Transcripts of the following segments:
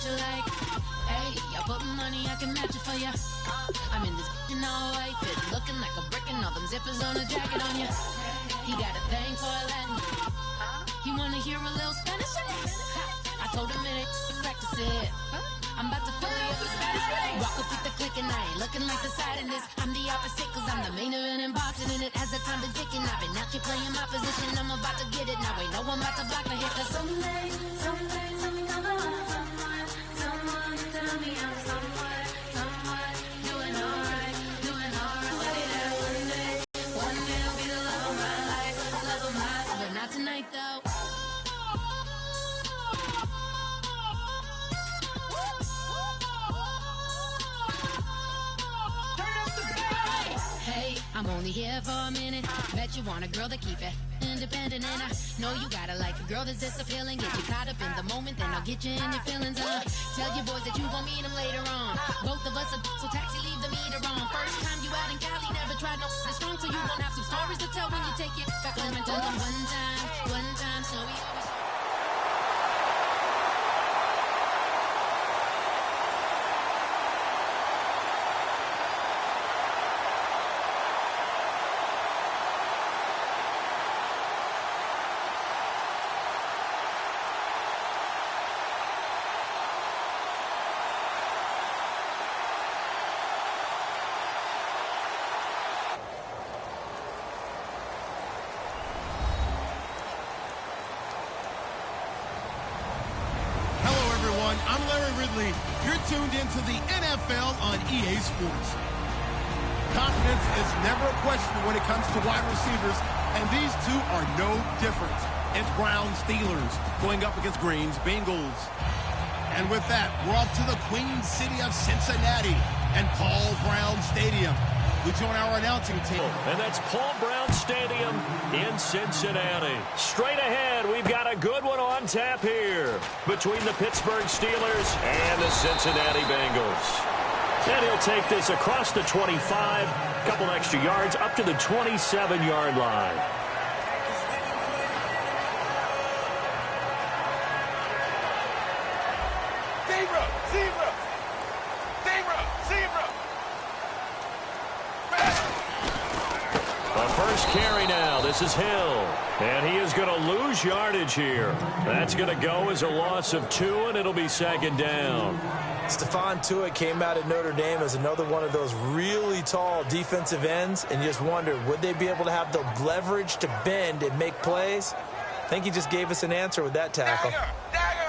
you like. Hey, I put money, I can match it for ya. I'm in this all white fit, looking like a brick and all them zippers on a jacket on ya. He got a thing for Latin. He wanna hear a little Spanish? I told him it ain't practice it. I'm about to fully up the status. Walk up with the click and I ain't looking like the side in this. I'm the opposite cause I'm the main event in boxing and it has the time been ticking. I've been out here playing my position. I'm about to get it now. Ain't no one about to block the hit. Cause someday, something come along. Someone tell me I'm someone doing alright. But it one day I'll be the love of my life. But not tonight though. I'm only here for a minute. Bet you want a girl to keep it independent. And I know you gotta like a girl that's this appealing. Get you caught up in the moment, then I'll get you in your feelings. Tell your boys that you gon' meet them later on. Both of us are so taxi, leave the meter on. First time you out in Cali, never tried no strong. So you gon' have some stories to tell when you take it back home and tell them one time. So we always... I'm Larry Ridley. You're tuned into the NFL on EA Sports. Confidence is never a question when it comes to wide receivers, and these two are no different. It's Browns Steelers going up against Greens Bengals. And with that, we're off to the Queen City of Cincinnati and Paul Brown Stadium. We join our announcing team. And that's Paul Brown Stadium in Cincinnati. Straight ahead, we've got a good one on tap here between the Pittsburgh Steelers and the Cincinnati Bengals. And he'll take this across the 25, a couple extra yards, up to the 27-yard line. First carry now. This is Hill. And he is going to lose yardage here. That's going to go as a loss of 2, and it'll be second down. Stephon Tuitt came out at Notre Dame as another one of those really tall defensive ends, and you just wondered, would they be able to have the leverage to bend and make plays? I think he just gave us an answer with that tackle. Dagger!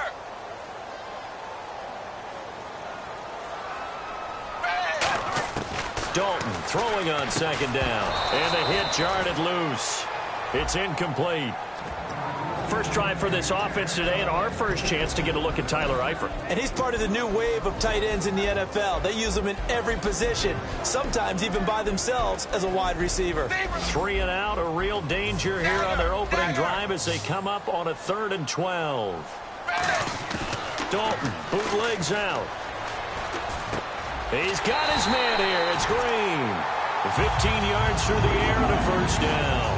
Dalton throwing on second down. And the hit jarred it loose. It's incomplete. First drive for this offense today, and our first chance to get a look at Tyler Eifert. And he's part of the new wave of tight ends in the NFL. They use them in every position, sometimes even by themselves as a wide receiver. 3 and out, a real danger here on their opening drive as they come up on a 3rd and 12. Dalton bootlegs out. He's got his man here. It's Green. 15 yards through the air and a first down.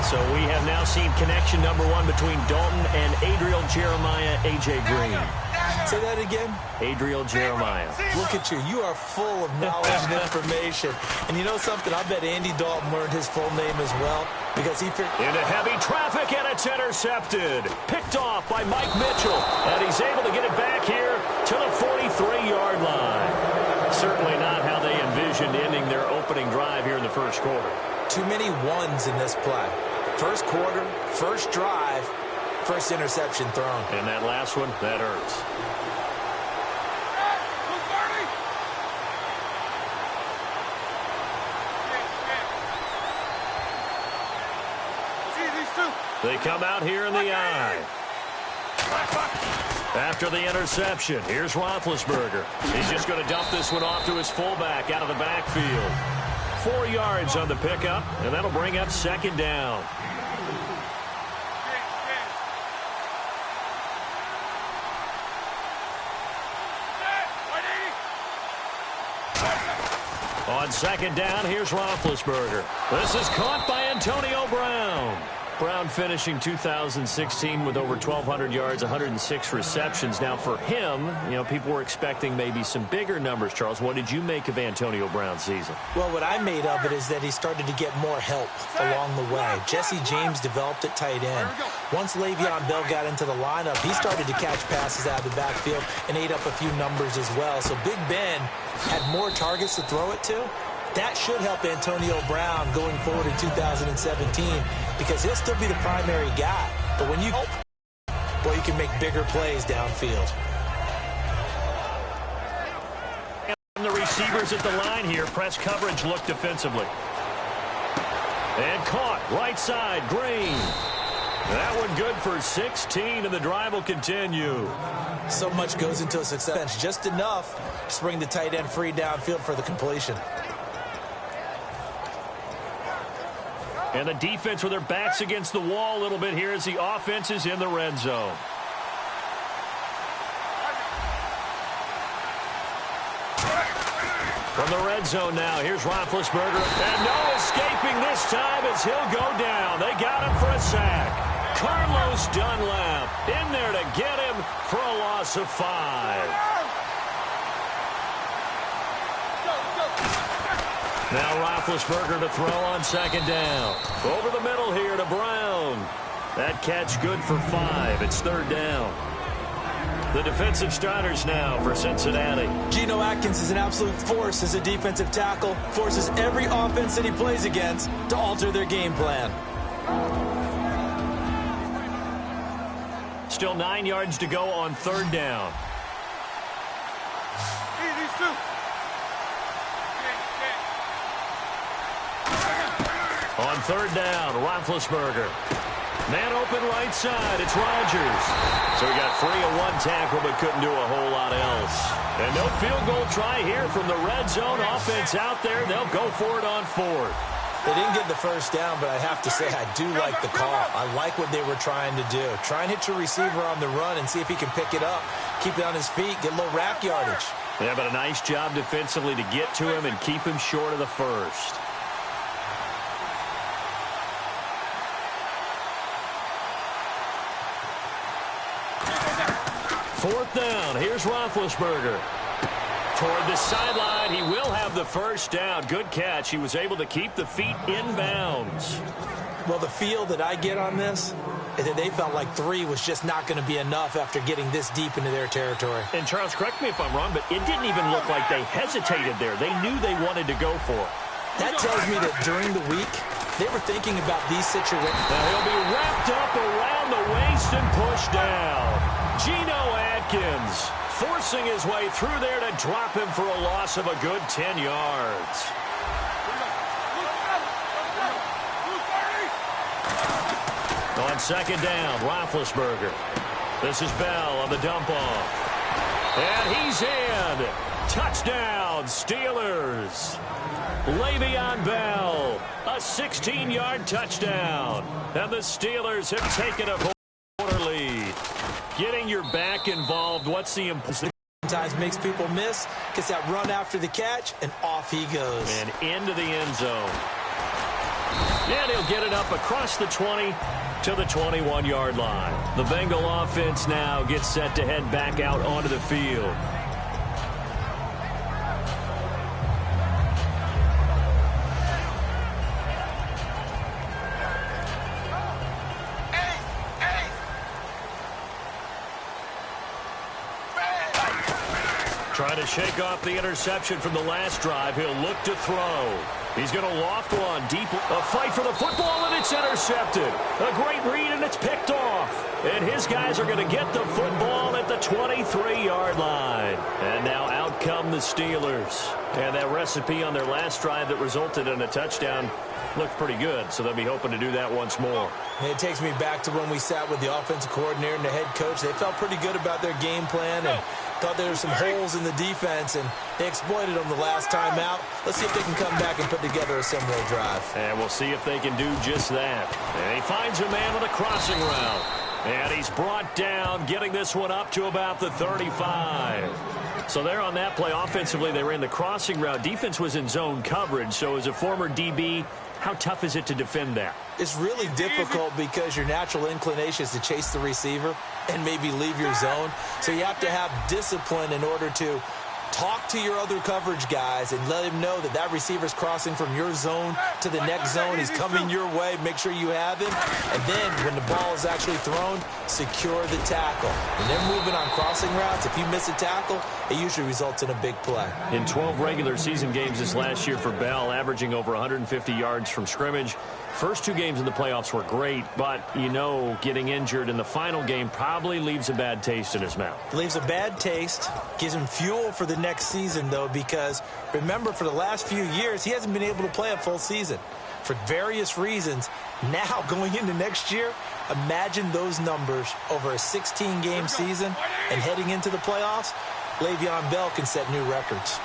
So we have now seen connection number 1 between Dalton and Adriel Jeremiah, A.J. Green. Say that again. Adriel Jeremiah. Look at you. You are full of knowledge and information. And you know something? I bet Andy Dalton learned his full name as well because he figured... Into heavy traffic, and it's intercepted. Picked off by Mike Mitchell. And he's able to get it back here to the 43-yard line. Certainly not how they envisioned ending their opening drive here in the first quarter. Too many ones in this play. First quarter, first drive, first interception thrown. And that last one, that hurts. They come out here in the eye. After the interception, here's Roethlisberger. He's just going to dump this one off to his fullback out of the backfield. 4 yards on the pickup, and that'll bring up second down. On second down, here's Roethlisberger. This is caught by Antonio Brown. Brown finishing 2016 with over 1,200 yards, 106 receptions. Now, for him, you know, people were expecting maybe some bigger numbers, Charles. What did you make of Antonio Brown's season? Well, what I made of it is that he started to get more help along the way. Jesse James developed at tight end. Once Le'Veon Bell got into the lineup, he started to catch passes out of the backfield and ate up a few numbers as well. So Big Ben had more targets to throw it to. That should help Antonio Brown going forward in 2017 because he'll still be the primary guy. But when you you can make bigger plays downfield. And the receivers at the line here. Press coverage look defensively. And caught. Right side. Green. That one good for 16, and the drive will continue. So much goes into a success. Just enough to bring the tight end free downfield for the completion. And the defense with their backs against the wall a little bit here as the offense is in the red zone. From the red zone now, here's Roethlisberger. And no escaping this time as he'll go down. They got him for a sack. Carlos Dunlap in there to get him for a loss of 5. Now Roethlisberger to throw on second down. Over the middle here to Brown. That catch good for 5. It's third down. The defensive starters now for Cincinnati. Geno Atkins is an absolute force as a defensive tackle. Forces every offense that he plays against to alter their game plan. Still 9 yards to go on third down. On third down, Roethlisberger. Man open right side. It's Rodgers. So he got free of one tackle but couldn't do a whole lot else. And no field goal try here from the red zone. Offense out there. They'll go for it on fourth. They didn't get the first down, but I have to say I do like the call. I like what they were trying to do. Try and hit your receiver on the run and see if he can pick it up. Keep it on his feet. Get a little rack yardage. Yeah, but a nice job defensively to get to him and keep him short of the first. Fourth down. Here's Roethlisberger. Toward the sideline. He will have the first down. Good catch. He was able to keep the feet in bounds. Well, the feel that I get on this is that they felt like 3 was just not going to be enough after getting this deep into their territory. And, Charles, correct me if I'm wrong, but it didn't even look like they hesitated there. They knew they wanted to go for it. That tells me that during the week, they were thinking about these situations. Now he'll be wrapped up around the waist and pushed down. Geno Atkins forcing his way through there to drop him for a loss of a good 10 yards. On second down, Roethlisberger. This is Bell on the dump off. And he's in. Touchdown, Steelers. Le'Veon Bell, a 16-yard touchdown. And the Steelers have taken a quarter lead. Getting your back involved, what's the importance? Sometimes makes people miss, gets that run after the catch, and off he goes. And into the end zone. And he'll get it up across the 20 to the 21-yard line. The Bengal offense now gets set to head back out onto the field. Trying to shake off the interception from the last drive. He'll look to throw. He's going to loft one deep. A fight for the football, and it's intercepted. A great read, and it's picked off. And his guys are going to get the football at the 23-yard line. And now out come the Steelers. And that recipe on their last drive that resulted in a touchdown looked pretty good, so they'll be hoping to do that once more. And it takes me back to when we sat with the offensive coordinator and the head coach. They felt pretty good about their game plan and thought there were some holes in the defense, and they exploited them the last time out. Let's see if they can come back and put together a similar drive. And we'll see if they can do just that. And he finds a man on a crossing route. And he's brought down, getting this one up to about the 35. So there on that play, offensively, they ran the crossing route. Defense was in zone coverage. So as a former DB, how tough is it to defend that? It's really difficult because your natural inclination is to chase the receiver and maybe leave your zone. So you have to have discipline in order to talk to your other coverage guys and let him know that that receiver's crossing from your zone to the next zone. He's coming your way. Make sure you have him. And then when the ball is actually thrown, secure the tackle. When they're moving on crossing routes, if you miss a tackle, it usually results in a big play. In 12 regular season games this last year for Bell, averaging over 150 yards from scrimmage. First 2 games in the playoffs were great, but, you know, getting injured in the final game probably leaves a bad taste in his mouth. Leaves a bad taste, gives him fuel for the next season, though, because remember, for the last few years, he hasn't been able to play a full season for various reasons. Now, going into next year, imagine those numbers over a 16-game season and heading into the playoffs. Le'Veon Bell can set new records.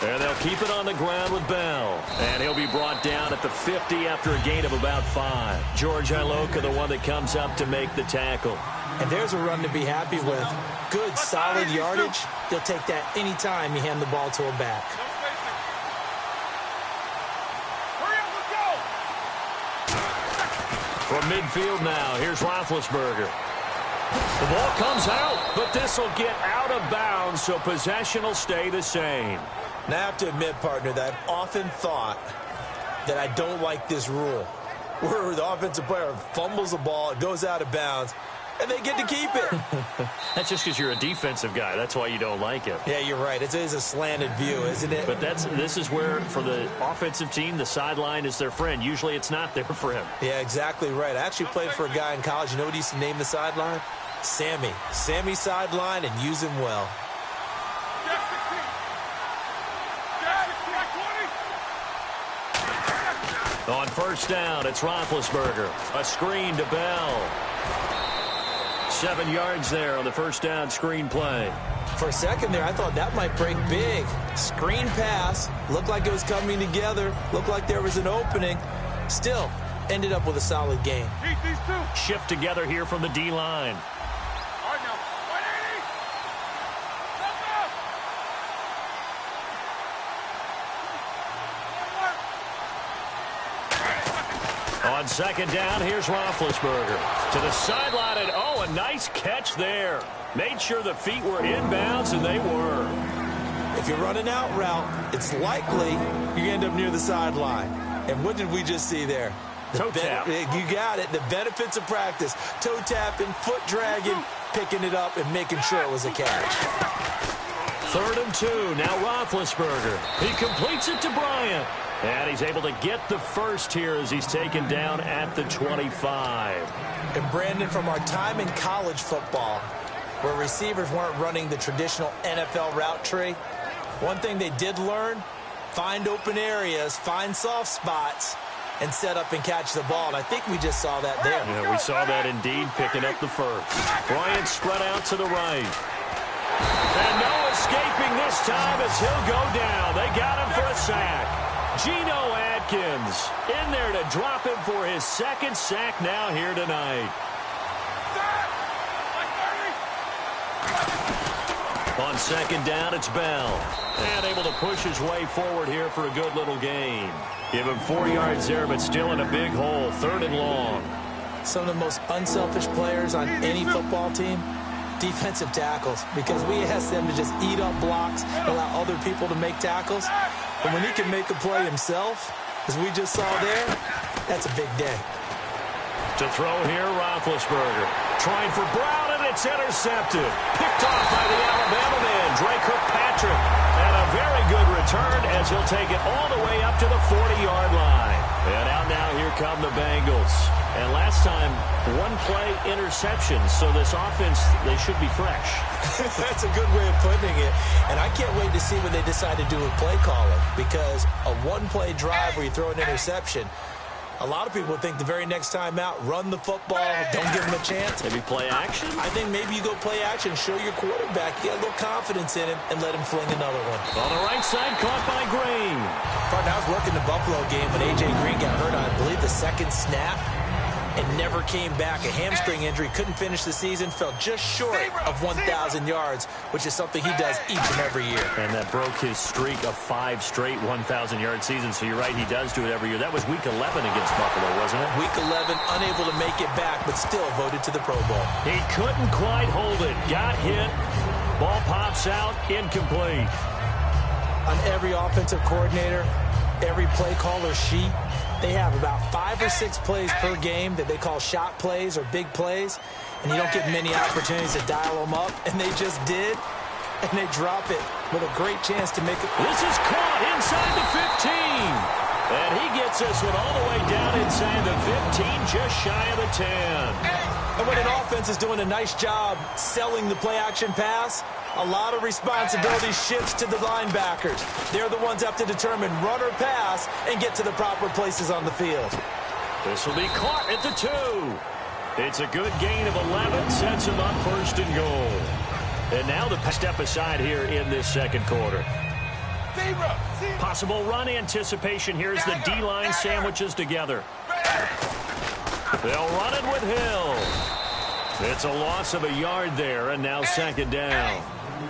And they'll keep it on the ground with Bell. And he'll be brought down at the 50 after a gain of about 5. George Iloka, the one that comes up to make the tackle. And there's a run to be happy with. Good, solid yardage. He'll take that anytime you hand the ball to a back. From midfield now, here's Roethlisberger. The ball comes out, but this will get out of bounds, so possession will stay the same. Now, I have to admit, partner, that I've often thought that I don't like this rule, where the offensive player fumbles the ball, it goes out of bounds, and they get to keep it. That's just because you're a defensive guy. That's why you don't like it. Yeah, you're right. It is a slanted view, isn't it? But this is where, for the offensive team, the sideline is their friend. Usually it's not their friend. Yeah, exactly right. I actually played for a guy in college. You know what he used to name the sideline? Sammy. Sammy sideline, and use him well. On first down, it's Roethlisberger. A screen to Bell. 7 yards there on the first down screen play. For a second there, I thought that might break big. Screen pass. Looked like it was coming together. Looked like there was an opening. Still, ended up with a solid gain. Shift together here from the D-line. On second down, here's Roethlisberger to the sideline, and oh, a nice catch there. Made sure the feet were inbounds, and they were. If you're running out route, it's likely you end up near the sideline. And what did we just see there? Toe tap. You got it. The benefits of practice. Toe tapping, foot dragging, picking it up, and making sure it was a catch. 3rd and 2. Now Roethlisberger. He completes it to Bryant. And he's able to get the first here as he's taken down at the 25. And Brandon, from our time in college football, where receivers weren't running the traditional NFL route tree, one thing they did learn, find open areas, find soft spots, and set up and catch the ball. And I think we just saw that there. Yeah, we saw that indeed, picking up the first. Bryant spread out to the right. And no escaping this time as he'll go down. They got him for a sack. Geno Atkins in there to drop him for his 2nd sack now here tonight. On second down, it's Bell. And able to push his way forward here for a good little gain. Give him 4 yards there, but still in a big hole. 3rd and long. Some of the most unselfish players on any football team, defensive tackles, because we ask them to just eat up blocks and allow other people to make tackles. But when he can make a play himself, as we just saw there, that's a big day. To throw here, Roethlisberger. Trying for Brown, and it's intercepted. Picked off by the Alabama man, Dre Kirkpatrick. And a very good return as he'll take it all the way up to the 40-yard line. And out now, here come the Bengals. And last time, 1-play interception. So this offense, they should be fresh. That's a good way of putting it. And I can't wait to see what they decide to do with play calling. Because a 1-play drive where you throw an interception, a lot of people think the very next time out, run the football, don't give them a chance. Maybe play action? I think maybe you go play action, show your quarterback, you get a little confidence in him, and let him fling another one. On the right side, caught by Green. I was working the Buffalo game when A.J. Green got hurt on, I believe, the 2nd snap. and never came back. A hamstring injury, couldn't finish the season, fell just short of 1,000 yards, which is something he does each and every year. And that broke his streak of 5 straight 1,000-yard seasons. So you're right, he does do it every year. That was week 11 against Buffalo, wasn't it? Week 11, unable to make it back, but still voted to the Pro Bowl. He couldn't quite hold it. Got hit. Ball pops out, incomplete. On every offensive coordinator, every play caller sheet, they have about 5 or 6 plays per game that they call shot plays or big plays, and you don't get many opportunities to dial them up, and they just did, and they drop it with a great chance to make it. This is caught inside the 15. And he gets this one all the way down inside the 15, just shy of the 10. And when an offense is doing a nice job selling the play-action pass, a lot of responsibility shifts to the linebackers. They're the ones that have to determine run or pass and get to the proper places on the field. This will be caught at the 2. It's a good gain of 11, sets him up first and goal. And now the step aside here in this second quarter. Possible run anticipation. Here's the D-line sandwiches together. They'll run it with Hill. It's a loss of a yard there, and now second down.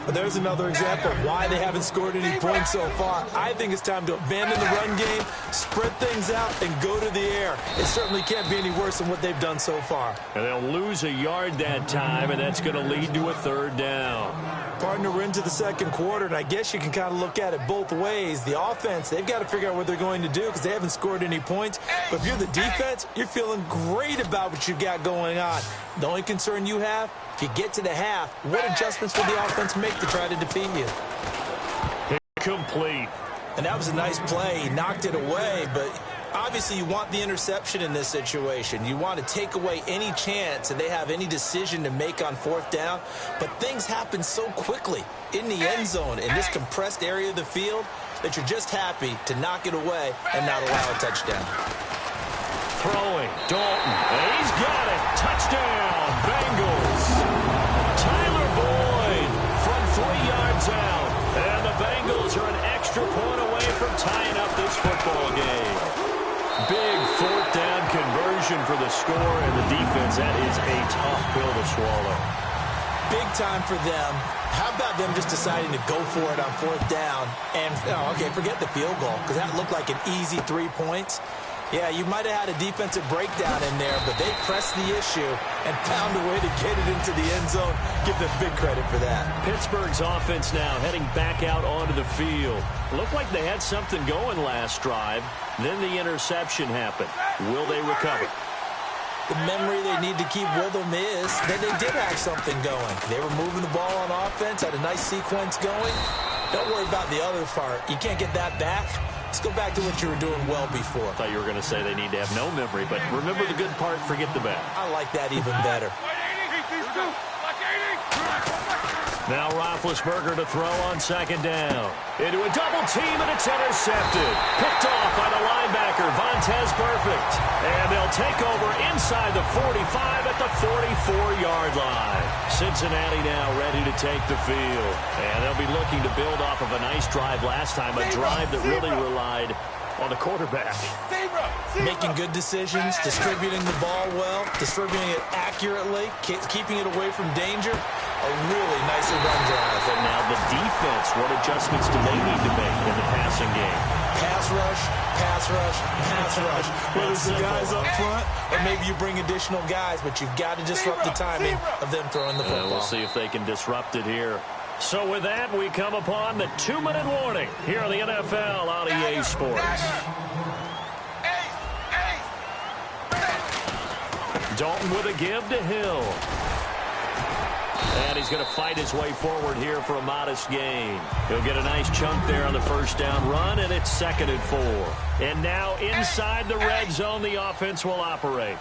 There's another example of why they haven't scored any points so far. I think it's time to abandon the run game, spread things out, and go to the air. It certainly can't be any worse than what they've done so far. And they'll lose a yard that time, and that's going to lead to a third down. Partner, we're into the second quarter, and I guess you can kind of look at it both ways. The offense, they've got to figure out what they're going to do because they haven't scored any points. But if you're the defense, you're feeling great about what you've got going on. The only concern you have, if you get to the half, what adjustments will the offense make to try to defeat you? Complete. And that was a nice play. He knocked it away, but obviously you want the interception in this situation. You want to take away any chance that they have any decision to make on fourth down. But things happen so quickly in the end zone in this compressed area of the field that you're just happy to knock it away and not allow a touchdown. Throwing, Dalton, and he's got it. Touchdown, Bengals. Tyler Boyd from 3 yards out. And the Bengals are an extra point away from tying up this football game. Big fourth down conversion for the score, and the defense, that is a tough pill to swallow. Big time for them. How about them just deciding to go for it on fourth down? And, okay, forget the field goal, because that looked like an easy 3 points. Yeah, you might have had a defensive breakdown in there, but they pressed the issue and found a way to get it into the end zone. Give them big credit for that. Pittsburgh's offense now heading back out onto the field. Looked like they had something going last drive. Then the interception happened. Will they recover? The memory they need to keep with them is that they did have something going. They were moving the ball on offense, had a nice sequence going. Don't worry about the other part. You can't get that back. Let's go back to what you were doing well before. I thought you were going to say they need to have no memory, but remember the good part, forget the bad. I like that even better. Now Roethlisberger to throw on second down. Into a double team, and it's intercepted. Picked off by the linebacker, Vontaze Burfict. And they'll take over inside the 45 at the 44-yard line. Cincinnati now ready to take the field. And they'll be looking to build off of a nice drive last time, a drive that really relied on the quarterback. Making good decisions, distributing the ball well, distributing it accurately, keeping it away from danger. A really nicely run drive. And now the defense, what adjustments do they need to make in the passing game? Pass rush, pass rush, pass rush. Whether it's the guys up front or maybe you bring additional guys, but you've got to disrupt the timing of them throwing the football. We'll see if they can disrupt it here. So with that, we come upon the 2-minute warning here on the NFL on EA Sports. Dalton with a give to Hill. And he's going to fight his way forward here for a modest gain. He'll get a nice chunk there on the first down run, and it's 2nd and 4. And now inside the red zone, the offense will operate.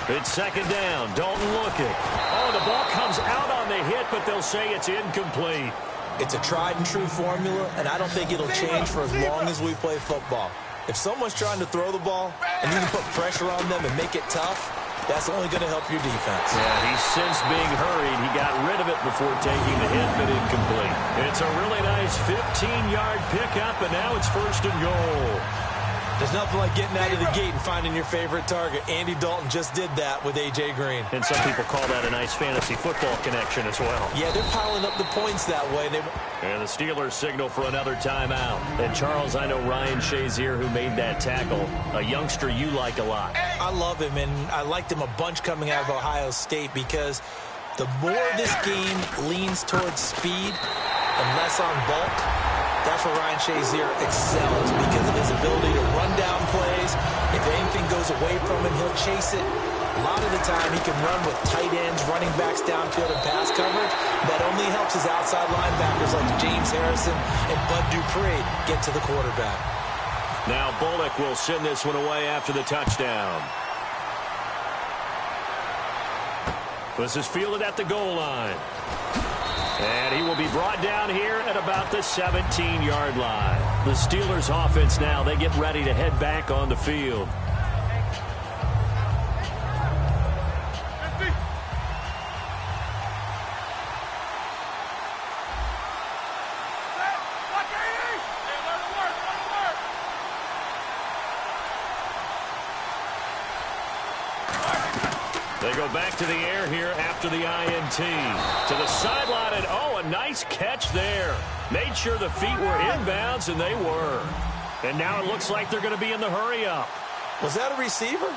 It's 2nd down. Dalton looking. Oh, the ball comes out on the hit, but they'll say it's incomplete. It's a tried-and-true formula, and I don't think it'll change for as long as we play football. If someone's trying to throw the ball, and you can put pressure on them and make it tough, that's only going to help your defense. Yeah, he's since being hurried. He got rid of it before taking the hit, but incomplete. It's a really nice 15-yard pickup, and now it's 1st and goal. There's nothing like getting out of the gate and finding your favorite target. Andy Dalton just did that with A.J. Green. And some people call that a nice fantasy football connection as well. Yeah, they're piling up the points that way. And the Steelers signal for another timeout. And, Charles, I know Ryan Shazier, who made that tackle, a youngster you like a lot. I love him, and I liked him a bunch coming out of Ohio State because the more this game leans towards speed and less on bulk, that's where Ryan Shazier excels because of his ability to run down plays. If anything goes away from him, he'll chase it. A lot of the time, he can run with tight ends, running backs downfield, and pass coverage. That only helps his outside linebackers like James Harrison and Bud Dupree get to the quarterback. Now Bullock will send this one away after the touchdown. This is fielded at the goal line. And he will be brought down here at about the 17-yard line. The Steelers offense now, they get ready to head back on the field. They go back to the air here after the INT. To the sideline, and oh, a nice catch there. Made sure the feet were inbounds, and they were. And now it looks like they're going to be in the hurry-up. Was that a receiver?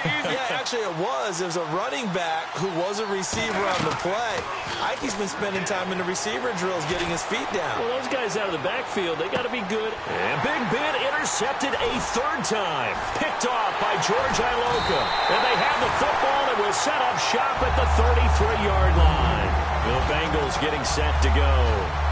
Yeah, actually it was. There's a running back who was a receiver on the play. Ikey's been spending time in the receiver drills getting his feet down. Well, those guys out of the backfield, they got to be good. And Big Ben intercepted a third time. Picked off by George Iloka. And they have the football and will set up shop at the 33-yard line. The Bengals getting set to go.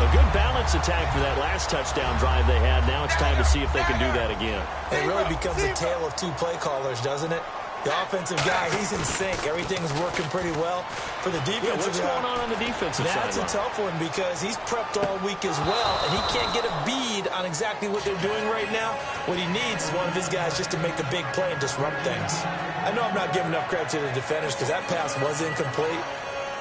A good balance attack for that last touchdown drive they had. Now it's time to see if they can do that again. It really becomes a tale of two play callers, doesn't it? The offensive guy, he's in sync. Everything's working pretty well. For the defensive what's going on the defensive side? That's a tough one because he's prepped all week as well, and he can't get a bead on exactly what they're doing right now. What he needs is one of his guys just to make a big play and disrupt things. I know I'm not giving enough credit to the defenders because that pass was incomplete.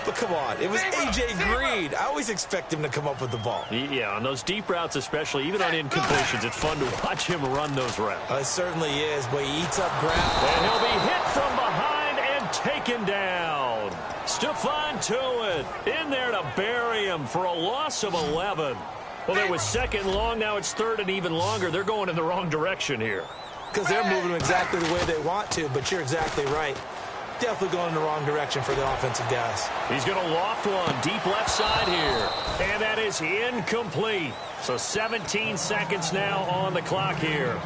But come on, it was A.J. Green. I always expect him to come up with the ball. Yeah, on those deep routes especially, even on incompletions, it's fun to watch him run those routes. It certainly is, but he eats up ground. And he'll be hit from behind and taken down. Stephon Tuitt in there to bury him for a loss of 11. Well, it was second long, now it's third and even longer. They're going in the wrong direction here. Because they're moving exactly the way they want to, but you're exactly right. Definitely going in the wrong direction for the offensive guys. He's going to loft one deep left side here. And that is incomplete. So 17 seconds now on the clock here.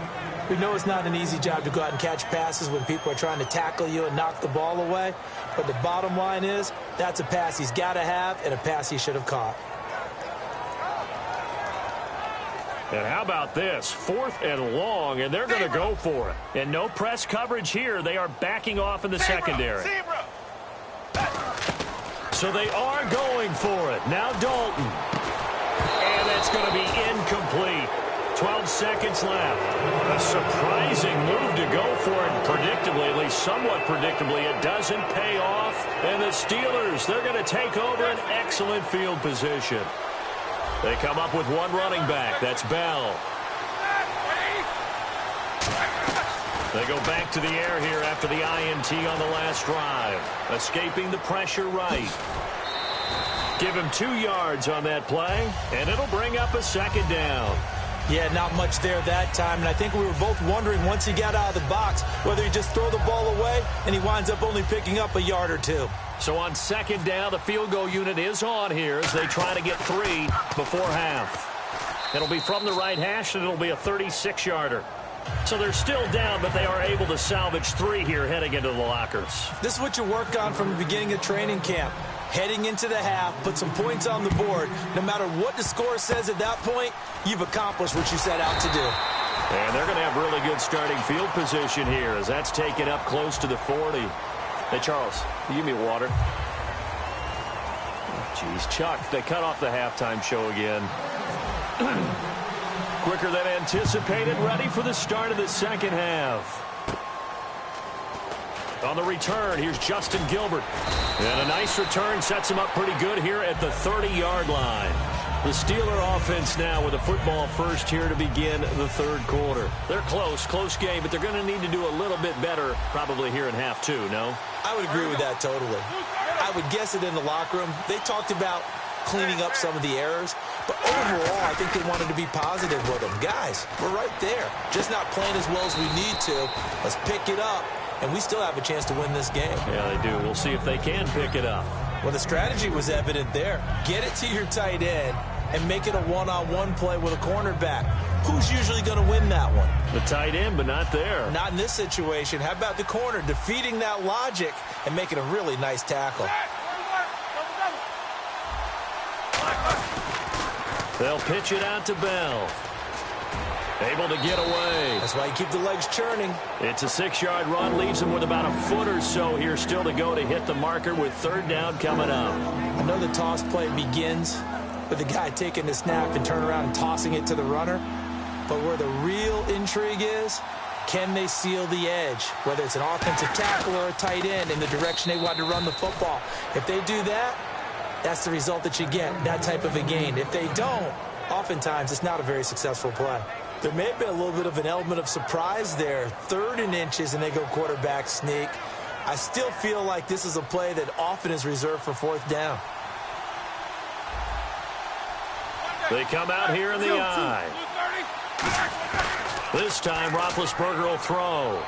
We know it's not an easy job to go out and catch passes when people are trying to tackle you and knock the ball away. But the bottom line is that's a pass he's got to have and a pass he should have caught. And how about this? 4th and long, and they're going to go for it. And no press coverage here. They are backing off in the secondary. So they are going for it. Now Dalton. And that's going to be incomplete. 12 seconds left. A surprising move to go for it. Predictably, at least somewhat predictably, it doesn't pay off. And the Steelers, they're going to take over an excellent field position. They come up with one running back. That's Bell. They go back to the air here after the INT on the last drive. Escaping the pressure right. Give him 2 yards on that play, and it'll bring up a second down. Yeah, not much there that time, and I think we were both wondering once he got out of the box whether he just throw the ball away, and he winds up only picking up a yard or two. So on second down, the field goal unit is on here as they try to get 3 before half. It'll be from the right hash, and it'll be a 36-yarder. So they're still down, but they are able to salvage 3 here heading into the lockers. This is what you work on from the beginning of training camp. Heading into the half, put some points on the board. No matter what the score says at that point, you've accomplished what you set out to do. And they're going to have really good starting field position here as that's taken up close to the 40. Hey, Charles, give me water. Jeez, Chuck, they cut off the halftime show again. Quicker than anticipated, ready for the start of the second half. On the return, here's Justin Gilbert. And a nice return sets him up pretty good here at the 30-yard line. The Steeler offense now with a football first here to begin the third quarter. They're close game, but they're going to need to do a little bit better probably here in half two, no? I would agree with that totally. I would guess it in the locker room. They talked about cleaning up some of the errors, but overall, I think they wanted to be positive with them. Guys, we're right there. Just not playing as well as we need to. Let's pick it up, and we still have a chance to win this game. Yeah, they do. We'll see if they can pick it up. Well, the strategy was evident there. Get it to your tight end and make it a one-on-one play with a cornerback. Who's usually going to win that one? The tight end, but not there. Not in this situation. How about the corner defeating that logic and making a really nice tackle? They'll pitch it out to Bell. Able to get away. That's why you keep the legs churning. It's a 6-yard run. Leaves him with about a foot or so here still to go to hit the marker with third down coming up. I know the toss play begins with the guy taking the snap and turn around and tossing it to the runner. But where the real intrigue is, can they seal the edge? Whether it's an offensive tackle or a tight end in the direction they want to run the football. If they do that, that's the result that you get, that type of a gain. If they don't, oftentimes it's not a very successful play. There may have been a little bit of an element of surprise there. 3rd and inches, and they go quarterback sneak. I still feel like this is a play that often is reserved for 4th down. They come out here in the eye. This time, Roethlisberger will throw.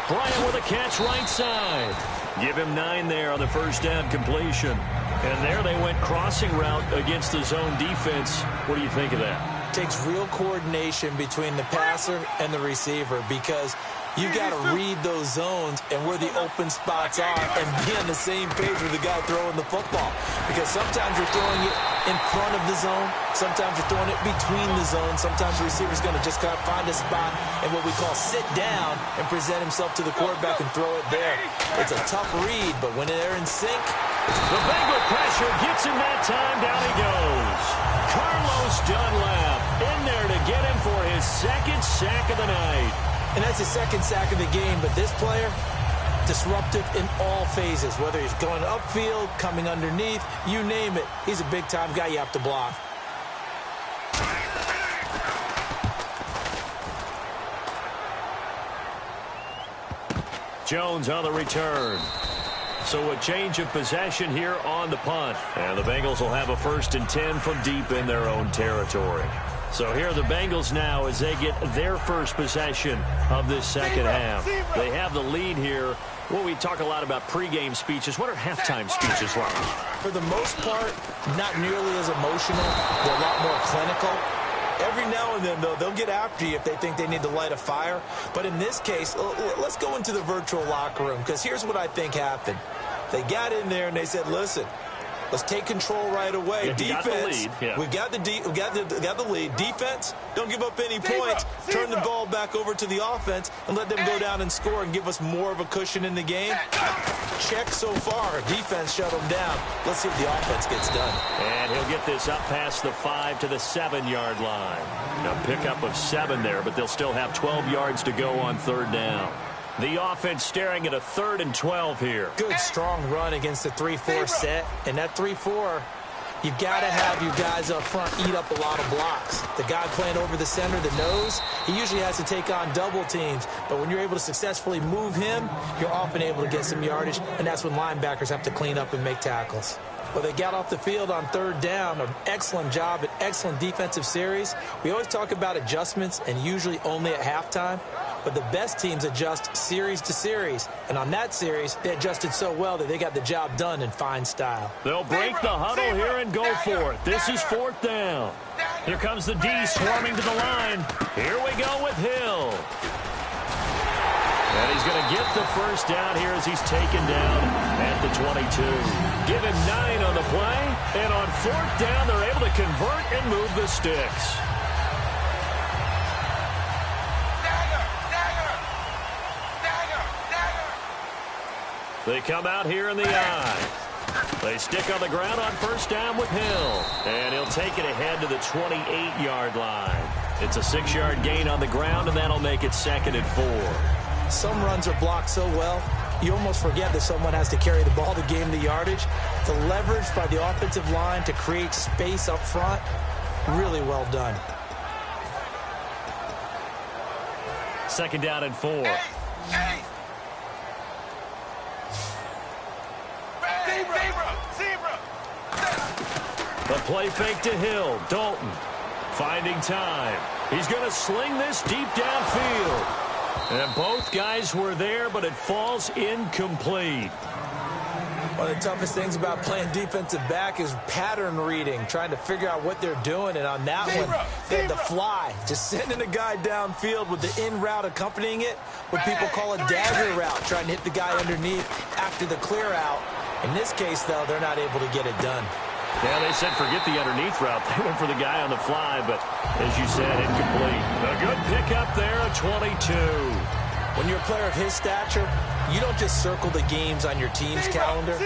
Bryant with a catch right side. Give him 9 there on the first down completion. And there they went crossing route against the zone defense. What do you think of that? Takes real coordination between the passer and the receiver because you got to read those zones and where the open spots are and be on the same page with the guy throwing the football. Because sometimes you're throwing it in front of the zone. Sometimes you're throwing it between the zones. Sometimes the receiver's going to just kind of find a spot and what we call sit down and present himself to the quarterback and throw it there. It's a tough read, but when they're in sync. The Bengal pressure gets him that time. Down he goes. Carlos Dunlap in there to get him for his 2nd sack of the night. And that's his 2nd sack of the game, but this player, disruptive in all phases, whether he's going upfield, coming underneath, you name it. He's a big-time guy you have to block. Jones on the return. So a change of possession here on the punt. And the Bengals will have a 1st and 10 from deep in their own territory. So here are the Bengals now as they get their first possession of this second half. They have the lead here. Well, we talk a lot about pregame speeches. What are halftime speeches like? For the most part, not nearly as emotional. They're a lot more clinical. Every now and then, though, they'll get after you if they think they need to light a fire. But in this case, let's go into the virtual locker room because here's what I think happened. They got in there and they said, listen, let's take control right away. Yeah, defense, we got the lead. Defense, don't give up any points. Turn the ball back over to the offense and let them go down and score and give us more of a cushion in the game. Check so far. Defense shut them down. Let's see if the offense gets done. And he'll get this up past the 5 to the 7-yard line. A pickup of 7 there, but they'll still have 12 yards to go on 3rd down. The offense staring at a 3rd and 12 here. Good, strong run against the 3-4 set. And that 3-4, you've got to have your guys up front eat up a lot of blocks. The guy playing over the center, the nose, he usually has to take on double teams. But when you're able to successfully move him, you're often able to get some yardage. And that's when linebackers have to clean up and make tackles. Well, they got off the field on 3rd down. An excellent job, an excellent defensive series. We always talk about adjustments and usually only at halftime. But the best teams adjust series to series. And on that series, they adjusted so well that they got the job done in fine style. They'll break the huddle here and go for it. This is 4th down. Here comes the D swarming to the line. Here we go with Hill. And he's going to get the first down here as he's taken down at the 22. Give him 9 on the play. And on 4th down, they're able to convert and move the sticks. They come out here in the eye. They stick on the ground on 1st down with Hill. And he'll take it ahead to the 28-yard line. It's a 6-yard gain on the ground, and that'll make it 2nd and 4. Some runs are blocked so well, you almost forget that someone has to carry the ball to gain the yardage. The leverage by the offensive line to create space up front, really well done. 2nd down and 4. The play fake to Hill. Dalton finding time. He's going to sling this deep downfield. And both guys were there, but it falls incomplete. One of the toughest things about playing defensive back is pattern reading, trying to figure out what they're doing. And on that one, they had the fly, just sending a guy downfield with the in route accompanying it, what people call a dagger route, trying to hit the guy underneath after the clear out. In this case, though, they're not able to get it done. Yeah, they said forget the underneath route. They went for the guy on the fly, but as you said, incomplete. A good pickup there, a 22. When you're a player of his stature, you don't just circle the games on your team's calendar.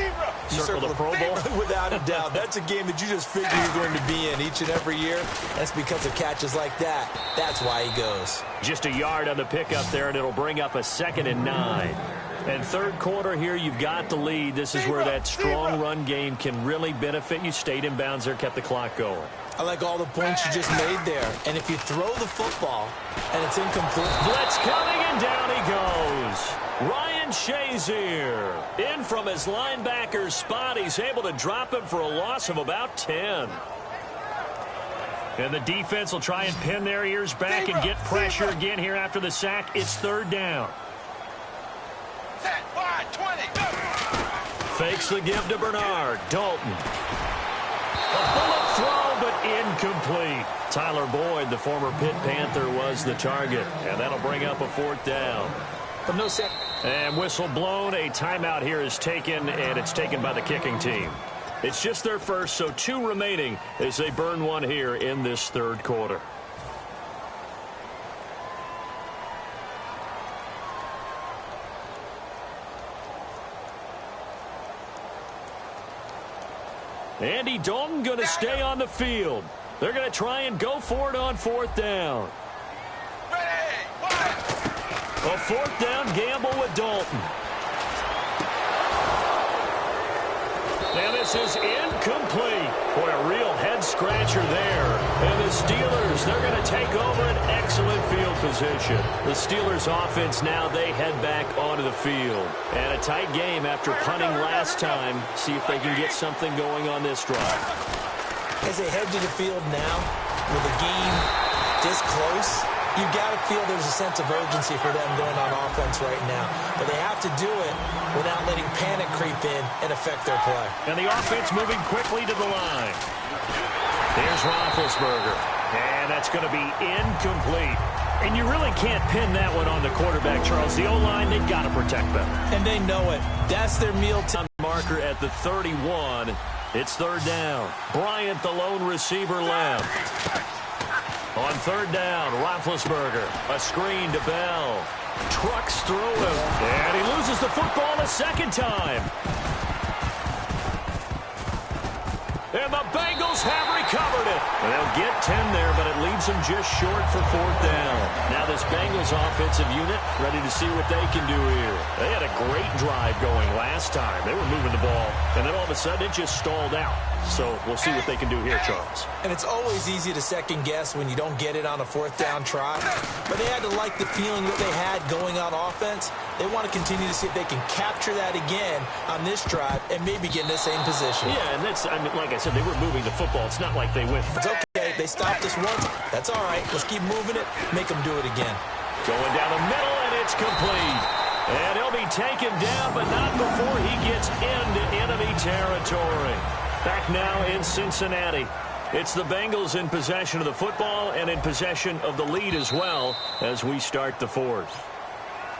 You circle the Pro Bowl? Without a doubt. That's a game that you just figure you're going to be in each and every year. That's because of catches like that. That's why he goes. Just a yard on the pickup there, and it'll bring up a 2nd and 9. And 3rd quarter here, you've got the lead. This is where that strong run game can really benefit you. Stayed in bounds there, kept the clock going. I like all the points you just made there. And if you throw the football and it's incomplete. Blitz coming, and down he goes. Ryan Shazier in from his linebacker spot. He's able to drop him for a loss of about 10. And the defense will try and pin their ears back and get pressure again here after the sack. It's 3rd down. Fakes the give to Bernard. Dalton. A bullet throw, but incomplete. Tyler Boyd, the former Pitt Panther, was the target. And that'll bring up a 4th down. But no set. And whistle blown. A timeout here is taken, and it's taken by the kicking team. It's just their first, so 2 remaining as they burn one here in this 3rd quarter. Andy Dalton going to stay on the field. They're going to try and go for it on 4th down. A 4th down gamble with Dalton. And this is incomplete. Boy, a real head-scratcher there. And the Steelers, they're going to take over an excellent field position. The Steelers offense now, they head back onto the field. And a tight game after punting last time. See if they can get something going on this drive. As they head to the field now, with a game this close, you got to feel there's a sense of urgency for them going on offense right now. But they have to do it without letting panic creep in and affect their play. And the offense moving quickly to the line. Here's Roethlisberger. And that's going to be incomplete. And you really can't pin that one on the quarterback, Charles. The O-line, they've got to protect them. And they know it. That's their mealtime marker at the 31. It's 3rd down. Bryant, the lone receiver, left. On 3rd down, Roethlisberger. A screen to Bell. Trucks through him. And he loses the football a 2nd time. And the Bengals have recovered it. They'll get 10 there, but it leaves them just short for 4th down. Now this Bengals offensive unit ready to see what they can do here. They had a great drive going last time. They were moving the ball, and then all of a sudden it just stalled out. So we'll see what they can do here, Charles. And it's always easy to second guess when you don't get it on a 4th down try. But they had to like the feeling that they had going on offense. They want to continue to see if they can capture that again on this drive and maybe get in the same position. Yeah, and that's, I mean, like I said, they were moving the football. It's not like they went. It's okay. They stopped us once. That's all right. Let's keep moving it. Make them do it again. Going down the middle, and it's complete. And he'll be taken down, but not before he gets into enemy territory. Back now in Cincinnati. It's the Bengals in possession of the football and in possession of the lead as well as we start the 4th.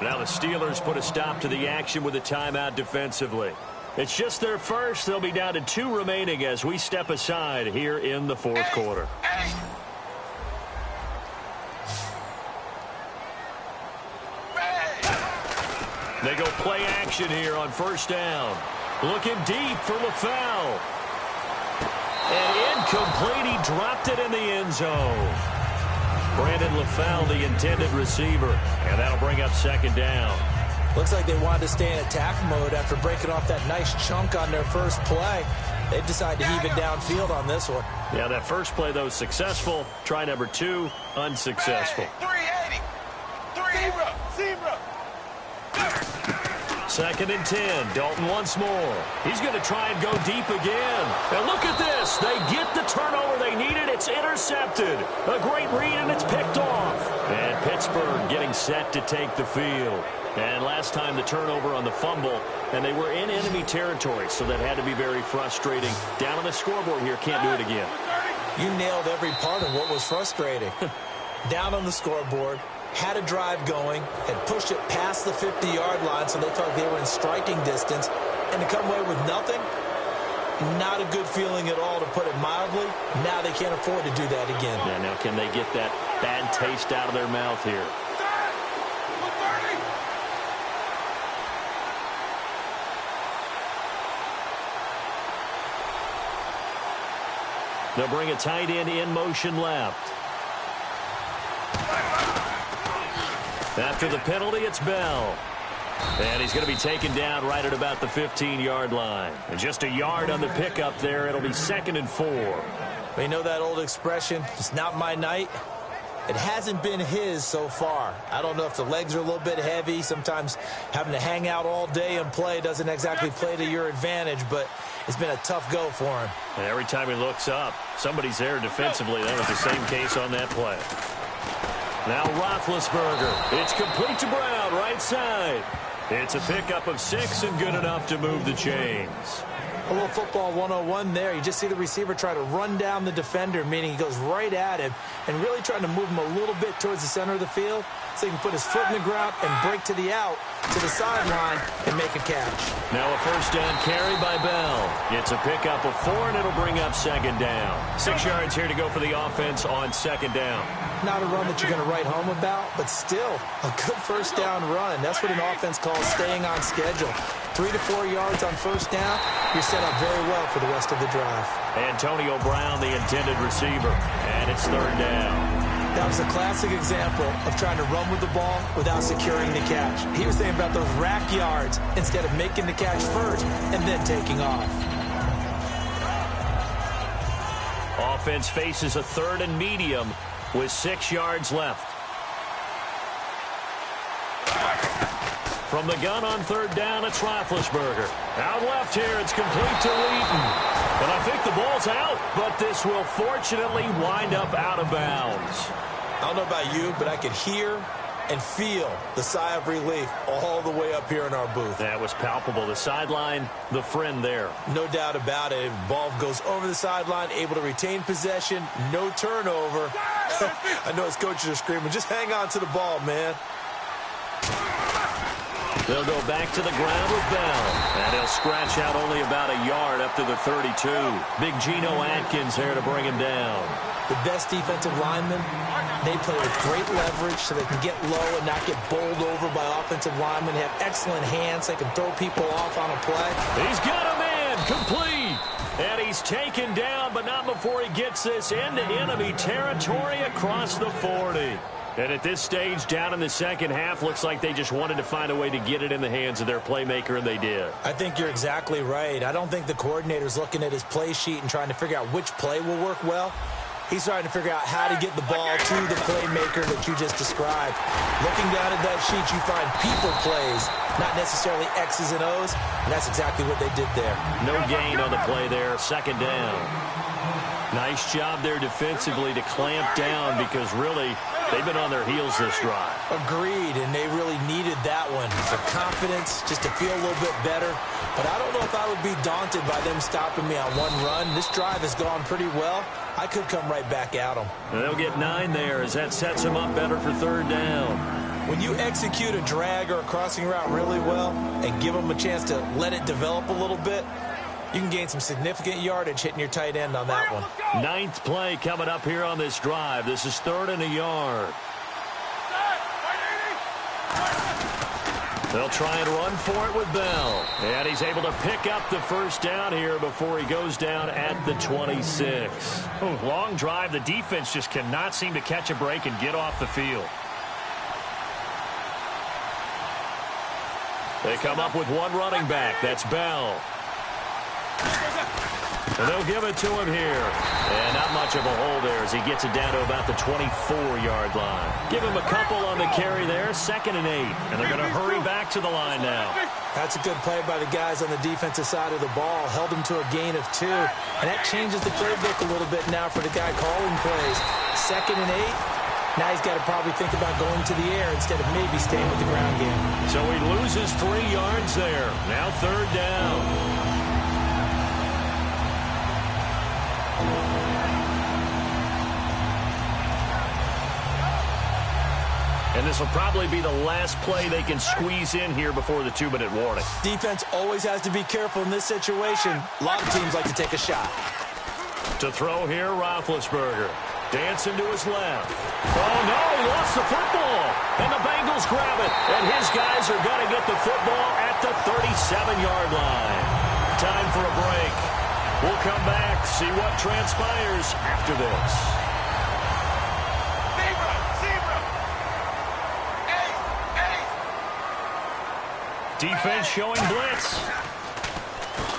Now the Steelers put a stop to the action with a timeout defensively. It's just their first. They'll be down to 2 remaining as we step aside here in the 4th quarter. They go play action here on 1st down. Looking deep for LaFell. And incomplete. He dropped it in the end zone. Brandon LaFell, the intended receiver. And that'll bring up 2nd down. Looks like they wanted to stay in attack mode after breaking off that nice chunk on their first play. They decided to heave it downfield on this one. Yeah, that first play, though, successful. Try number 2, unsuccessful. 380. 3-0. 2nd and 10. Dalton once more. He's going to try and go deep again. And look at this. They get the turnover they needed. It's intercepted. A great read, and it's picked off. And Pittsburgh getting set to take the field. And last time the turnover on the fumble, and they were in enemy territory, so that had to be very frustrating. Down on the scoreboard here, can't do it again. You nailed every part of what was frustrating. Down on the scoreboard, had a drive going, had pushed it past the 50-yard line, so they felt they were in striking distance, and to come away with nothing, not a good feeling at all, to put it mildly. Now they can't afford to do that again. Yeah, now can they get that bad taste out of their mouth here? They'll bring a tight end in motion left. After the penalty, it's Bell. And he's going to be taken down right at about the 15-yard line. And just a yard on the pickup there. It'll be 2nd and 4. You know that old expression, it's not my night? It hasn't been his so far. I don't know if the legs are a little bit heavy. Sometimes having to hang out all day and play doesn't exactly play to your advantage, but it's been a tough go for him. And every time he looks up, somebody's there defensively. That was the same case on that play. Now Roethlisberger. It's complete to Brown, right side. It's a pickup of 6 and good enough to move the chains. A little football 101 there. You just see the receiver try to run down the defender, meaning he goes right at him and really trying to move him a little bit towards the center of the field so he can put his foot in the ground and break to the out, to the sideline, and make a catch. Now a first down carry by Bell. It's a pickup of 4, and it'll bring up 2nd down. 6 yards here to go for the offense on 2nd down. Not a run that you're going to write home about, but still a good first down run. That's what an offense calls staying on schedule. 3 to 4 yards on first down, you're set up very well for the rest of the drive. Antonio Brown, the intended receiver, and it's 3rd down. That was a classic example of trying to run with the ball without securing the catch. He was thinking about those rack yards instead of making the catch first and then taking off. Offense faces a 3rd and medium with 6 yards left. From the gun on 3rd down, it's Roethlisberger. Out left here, it's complete to Wheaton. And I think the ball's out, but this will fortunately wind up out of bounds. I don't know about you, but I could hear and feel the sigh of relief all the way up here in our booth. That was palpable. The sideline, the friend there. No doubt about it. Ball goes over the sideline, able to retain possession, no turnover. I know his coaches are screaming, just hang on to the ball, man. They'll go back to the ground with Bell. And he'll scratch out only about a yard up to the 32. Big Geno Atkins there to bring him down. The best defensive linemen, they play with great leverage so they can get low and not get bowled over by offensive linemen. They have excellent hands. They can throw people off on a play. He's got a man complete. And he's taken down, but not before he gets this into enemy territory across the 40. And at this stage, down in the second half, looks like they just wanted to find a way to get it in the hands of their playmaker, and they did. I think you're exactly right. I don't think the coordinator's looking at his play sheet and trying to figure out which play will work well. He's trying to figure out how to get the ball to the playmaker that you just described. Looking down at that sheet, you find people plays, not necessarily X's and O's, and that's exactly what they did there. No gain on the play there, 2nd down. Nice job there defensively to clamp down because really they've been on their heels this drive. Agreed, and they really needed that one for confidence, just to feel a little bit better. But I don't know if I would be daunted by them stopping me on one run. This drive has gone pretty well. I could come right back at them. They'll get 9 there as that sets them up better for 3rd down. When you execute a drag or a crossing route really well and give them a chance to let it develop a little bit, you can gain some significant yardage hitting your tight end on that one. 9th play coming up here on this drive. This is 3rd and a yard. They'll try and run for it with Bell. And he's able to pick up the first down here before he goes down at the 26. Long drive. The defense just cannot seem to catch a break and get off the field. They come up with one running back. That's Bell. And they'll give it to him here. And not much of a hole there as he gets it down to about the 24-yard line. Give him a couple on the carry there. 2nd and 8. And they're going to hurry back to the line now. That's a good play by the guys on the defensive side of the ball. Held them to a gain of 2. And that changes the playbook a little bit now for the guy calling plays. 2nd and 8. Now he's got to probably think about going to the air instead of maybe staying with the ground game. So he loses 3 yards there. Now 3rd down. And this will probably be the last play they can squeeze in here before the 2-minute warning. Defense always has to be careful in this situation. A lot of teams like to take a shot. To throw here, Roethlisberger. Dancing to his left. Oh, no, he lost the football. And the Bengals grab it. And his guys are going to get the football at the 37-yard line. Time for a break. We'll come back, see what transpires after this. Defense showing blitz.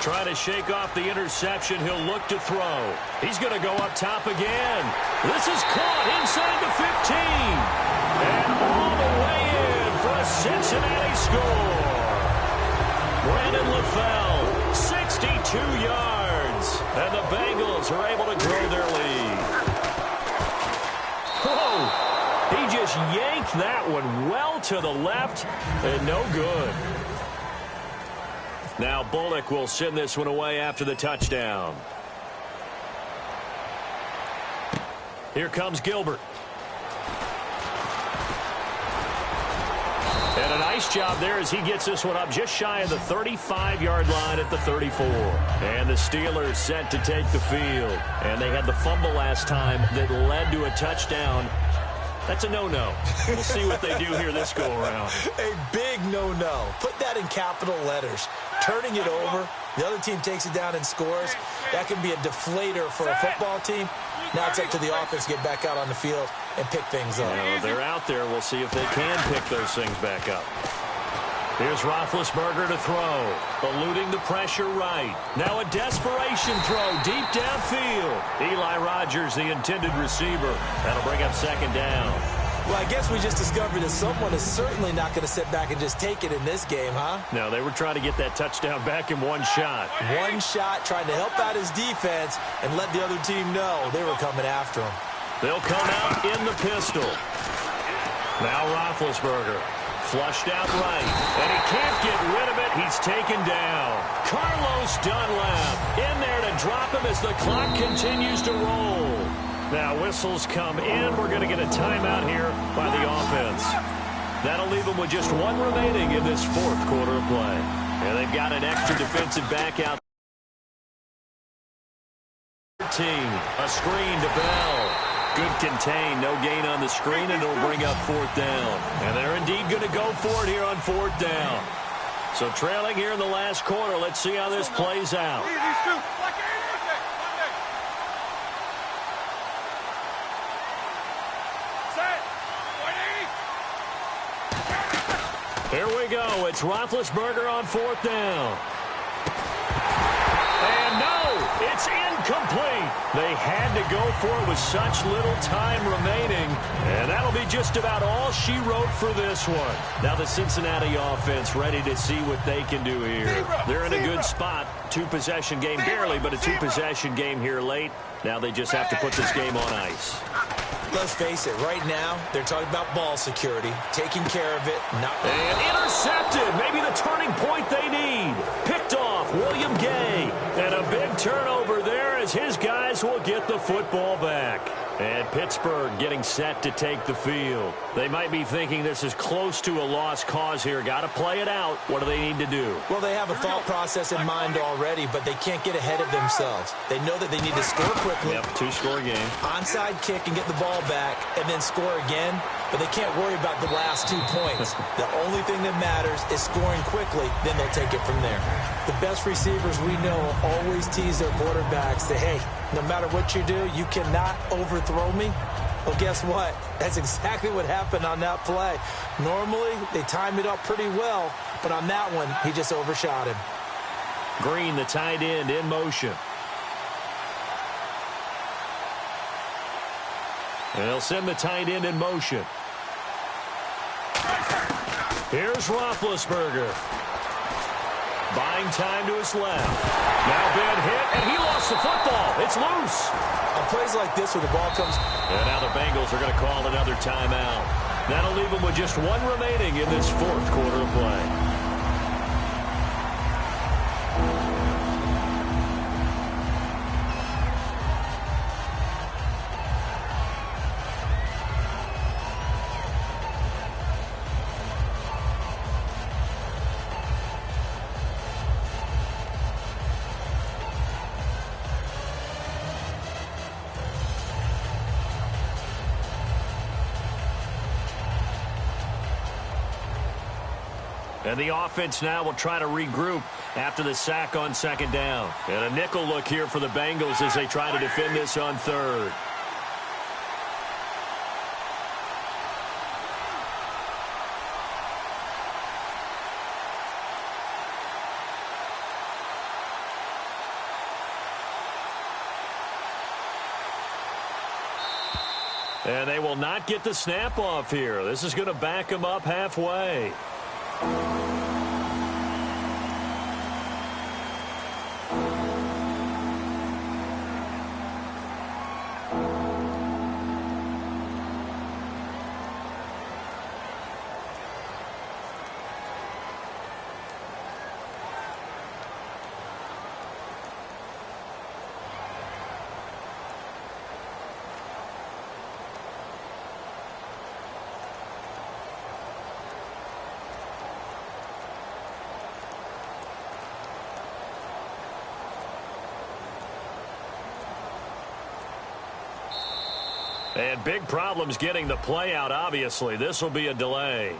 Trying to shake off the interception. He'll look to throw. He's going to go up top again. This is caught inside the 15. And all the way in for a Cincinnati score. Brandon LaFell, 62 yards. And the Bengals are able to grow their lead. Whoa! He just yanked that one well to the left and no good. Now Bullock will send this one away after the touchdown. Here comes Gilbert. And a nice job there as he gets this one up just shy of the 35-yard line at the 34. And the Steelers set to take the field. And they had the fumble last time that led to a touchdown. That's a no-no. We'll see what they do here this go-around. A big no-no. Put that in capital letters. Turning it over, the other team takes it down and scores. That can be a deflator for a football team. Now it's up to the offense to get back out on the field and pick things up. They're out there. We'll see if they can pick those things back up. Here's Roethlisberger to throw. Eluding the pressure right. Now a desperation throw deep downfield. Eli Rogers, the intended receiver. That'll bring up 2nd down. Well, I guess we just discovered that someone is certainly not going to sit back and just take it in this game, huh? No, they were trying to get that touchdown back in one shot. One shot, trying to help out his defense and let the other team know they were coming after him. They'll come out in the pistol. Now Roethlisberger. Flushed out right, and he can't get rid of it. He's taken down. Carlos Dunlap in there to drop him as the clock continues to roll. Now whistles come in. We're going to get a timeout here by the offense. That'll leave them with just one remaining in this 4th quarter of play. And they've got an extra defensive back out. 13, a screen to Bell. Good contain, no gain on the screen, and it'll bring up 4th down. And they're indeed going to go for it here on 4th down. So trailing here in the last quarter, let's see how this plays out. Here we go. It's Roethlisberger on 4th down. And no, it's incomplete. They had to go for it with such little time remaining. And that'll be just about all she wrote for this one. Now the Cincinnati offense ready to see what they can do here. They're in a good spot. 2-possession game barely, but a 2-possession game here late. Now they just have to put this game on ice. Let's face it, right now, they're talking about ball security, taking care of it, not... And intercepted, maybe the turning point they need. Picked off, William Gay. And a big turnover there as his guys will get the football back. And Pittsburgh getting set to take the field. They might be thinking this is close to a lost cause here. Got to play it out. What do they need to do? Well, they have a thought process in mind already, but they can't get ahead of themselves. They know that they need to score quickly. Yep, 2-score game. Onside kick and get the ball back and then score again, but they can't worry about the last 2 points. The only thing that matters is scoring quickly, then they'll take it from there. The best receivers we know always tease their quarterbacks that, hey, no matter what you do, you cannot overthrow me. Well, guess what? That's exactly what happened on that play. Normally, they time it up pretty well, but on that one, he just overshot him. Green, the tight end, in motion. And they'll send the tight end in motion. Here's Roethlisberger. Buying time to his left. Now bad hit, and he lost the football. It's loose. On plays like this where the ball comes. And now the Bengals are going to call another timeout. That'll leave them with just one remaining in this fourth quarter of play. And the offense now will try to regroup after the sack on second down. And a nickel look here for the Bengals as they try to defend this on third. And they will not get the snap off here. This is going to back them up halfway. And big problems getting the play out, obviously. This will be a delay.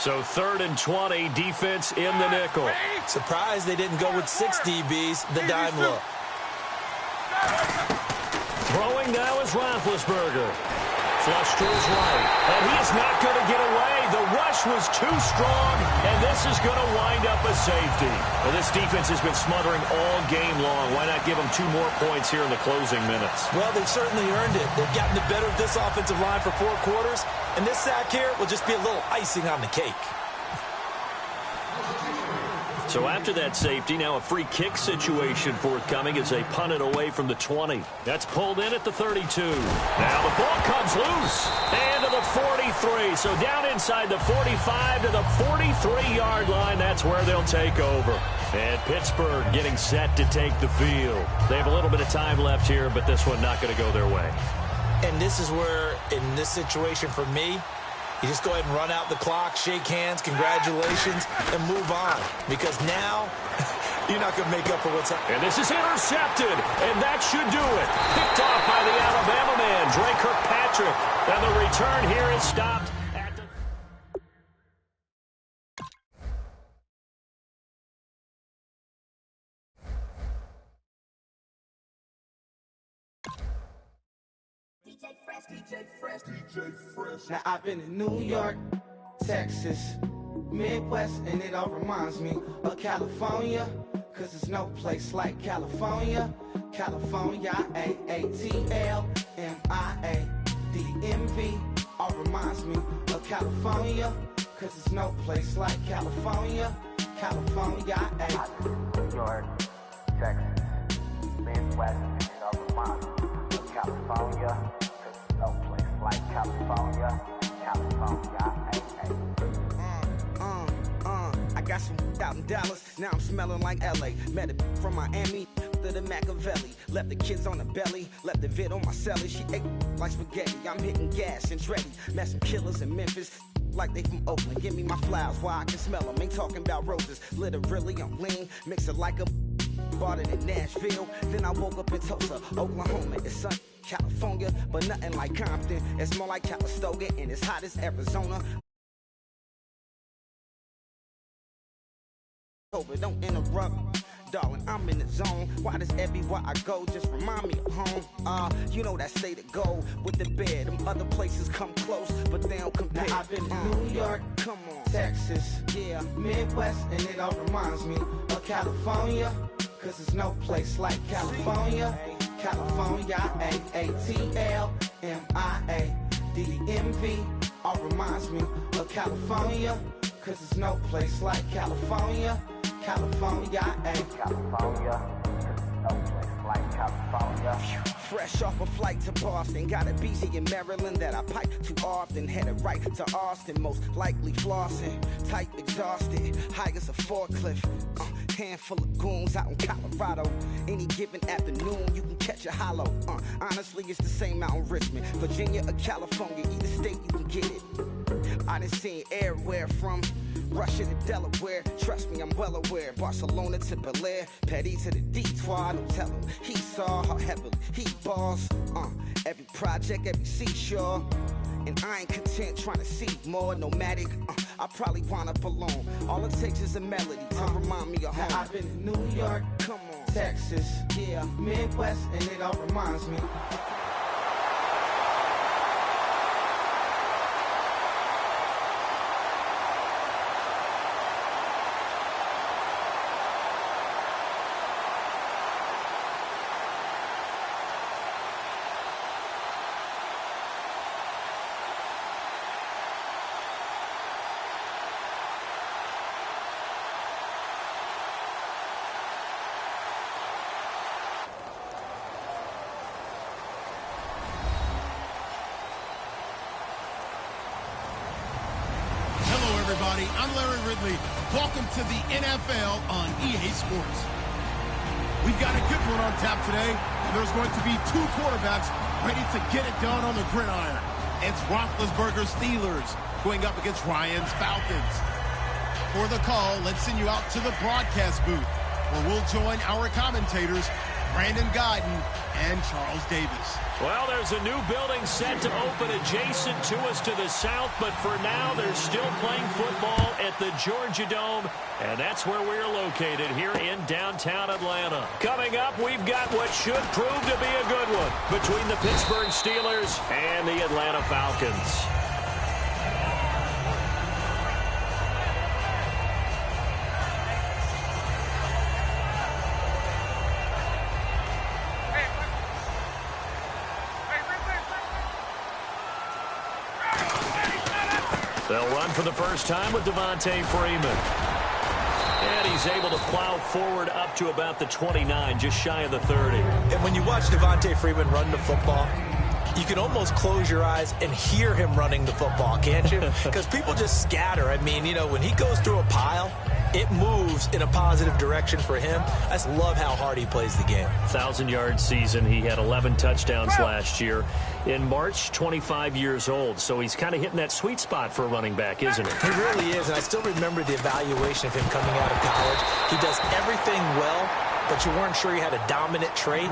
So 3rd and 20, defense in the nickel. Surprised they didn't go with 6 DBs, the dime look. Throwing now is Roethlisberger. Flush to his right. And he is not going to get away. The rush was too strong, and this is going to wind up a safety. Well, this defense has been smothering all game long. Why not give them 2 more points here in the closing minutes? Well, they've certainly earned it. They've gotten the better of this offensive line for 4 quarters, and this sack here will just be a little icing on the cake. So after that safety, now a free kick situation forthcoming as they punt it away from the 20. That's pulled in at the 32. Now the ball comes loose. And to the 43. So down inside the 45 to the 43-yard line. That's where they'll take over. And Pittsburgh getting set to take the field. They have a little bit of time left here, but this one not going to go their way. And this is where, in this situation for me, you just go ahead and run out the clock, shake hands, congratulations, and move on. Because now, you're not going to make up for what's happening. And this is intercepted, and that should do it. Picked off by the Alabama man, Dre Kirkpatrick. And the return here is stopped at the... DJ Fresh. Now I've been in New York, Texas, Midwest, and it all reminds me of California, cause there's no place like California. California, AATLMIA-DMV, all reminds me of California, cause there's no place like California. California, New York, Texas, Midwest, and it all reminds me of California. No place like California, California, I got some out in Dallas, now I'm smelling like LA. Met a from Miami to the Machiavelli. Left the kids on the belly, left the vid on my celly. She ate like spaghetti, I'm hitting gas and Dreddy. Met some killers in Memphis, like they from Oakland. Give me my flowers while I can smell them. Ain't talking about roses. Literally, I'm lean, mix it like a bought it in Nashville. Then I woke up in Tulsa, Oklahoma. It's sunny, California, but nothing like Compton. It's more like Calistoga, and it's hot as Arizona. Don't interrupt, darling, I'm in the zone. Why does everywhere I go just remind me of home? You know that state of gold with the bed. Them other places come close, but they don't compare. Now I've been to New York, come on, Texas, yeah, Midwest, and it all reminds me of California, cause there's no place like California. California, AATLMIA-DMV, all reminds me of California, cause there's no place like California. California, California, no place like California. Fresh off a flight to Boston, got a BZ in Maryland that I pipe too often. Headed right to Austin, most likely flossing. Tight, exhausted, high as a forklift. Handful of goons out in Colorado. Any given afternoon, you can catch a hollow. Honestly, it's the same out in Richmond, Virginia or California. Either state, you can get it. I done seen everywhere from Russia to Delaware. Trust me, I'm well aware. Barcelona to Bel Air, Petty to the Detroit. Don't tell him he saw how heavily he balls. Every project, every seashore. And I ain't content trying to see more nomadic. I probably wind up alone. All it takes is a melody to remind me of home. Now I've been to New York, come on, Texas, yeah, Midwest, and it all reminds me. Everybody, I'm Larry Ridley. Welcome to the NFL on EA Sports. We've got a good one on tap today, and there's going to be two quarterbacks ready to get it done on the gridiron. It's Roethlisberger's Steelers going up against Ryan's Falcons. For the call, let's send you out to the broadcast booth, where we'll join our commentators, Brandon Guyton and Charles Davis. Well, there's a new building set to open adjacent to us to the south, but for now, they're still playing football at the Georgia Dome, and that's where we're located here in downtown Atlanta. Coming up, we've got what should prove to be a good one between the Pittsburgh Steelers and the Atlanta Falcons. They'll run for the first time with Devontae Freeman. And he's able to plow forward up to about the 29, just shy of the 30. And when you watch Devontae Freeman run the football, you can almost close your eyes and hear him running the football, can't you? Because people just scatter. I mean, you know, when he goes through a pile, it moves in a positive direction for him. I just love how hard he plays the game. 1,000-yard season. He had 11 touchdowns last year. In March, 25 years old. So he's kind of hitting that sweet spot for a running back, isn't he? He really is, and I still remember the evaluation of him coming out of college. He does everything well, but you weren't sure he had a dominant trait.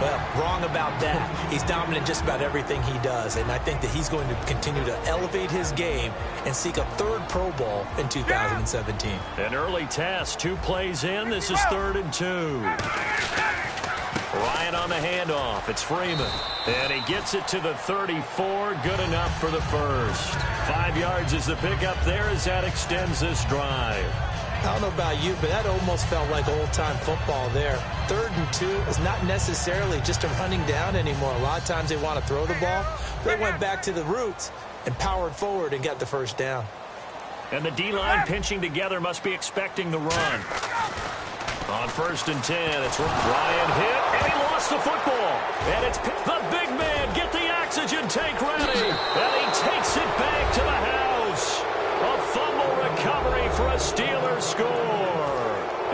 Well, wrong about that. He's dominant just about everything he does, and I think that he's going to continue to elevate his game and seek a third Pro Bowl in 2017. An early test, 2 plays in. This is 3rd and 2. Ryan on the handoff. It's Freeman. And he gets it to the 34. Good enough for the first. 5 yards is the pickup there as that extends this drive. I don't know about you, but that almost felt like old-time football there. 3rd and 2 is not necessarily just a running down anymore. A lot of times they want to throw the ball. They went back to the roots and powered forward and got the first down. And the D-line pinching together must be expecting the run. On 1st and 10, it's Ryan hit, and he lost the football. And it's the big man. Get the oxygen tank ready. And he takes it back to the house. A fumble recovery for a Steelers score.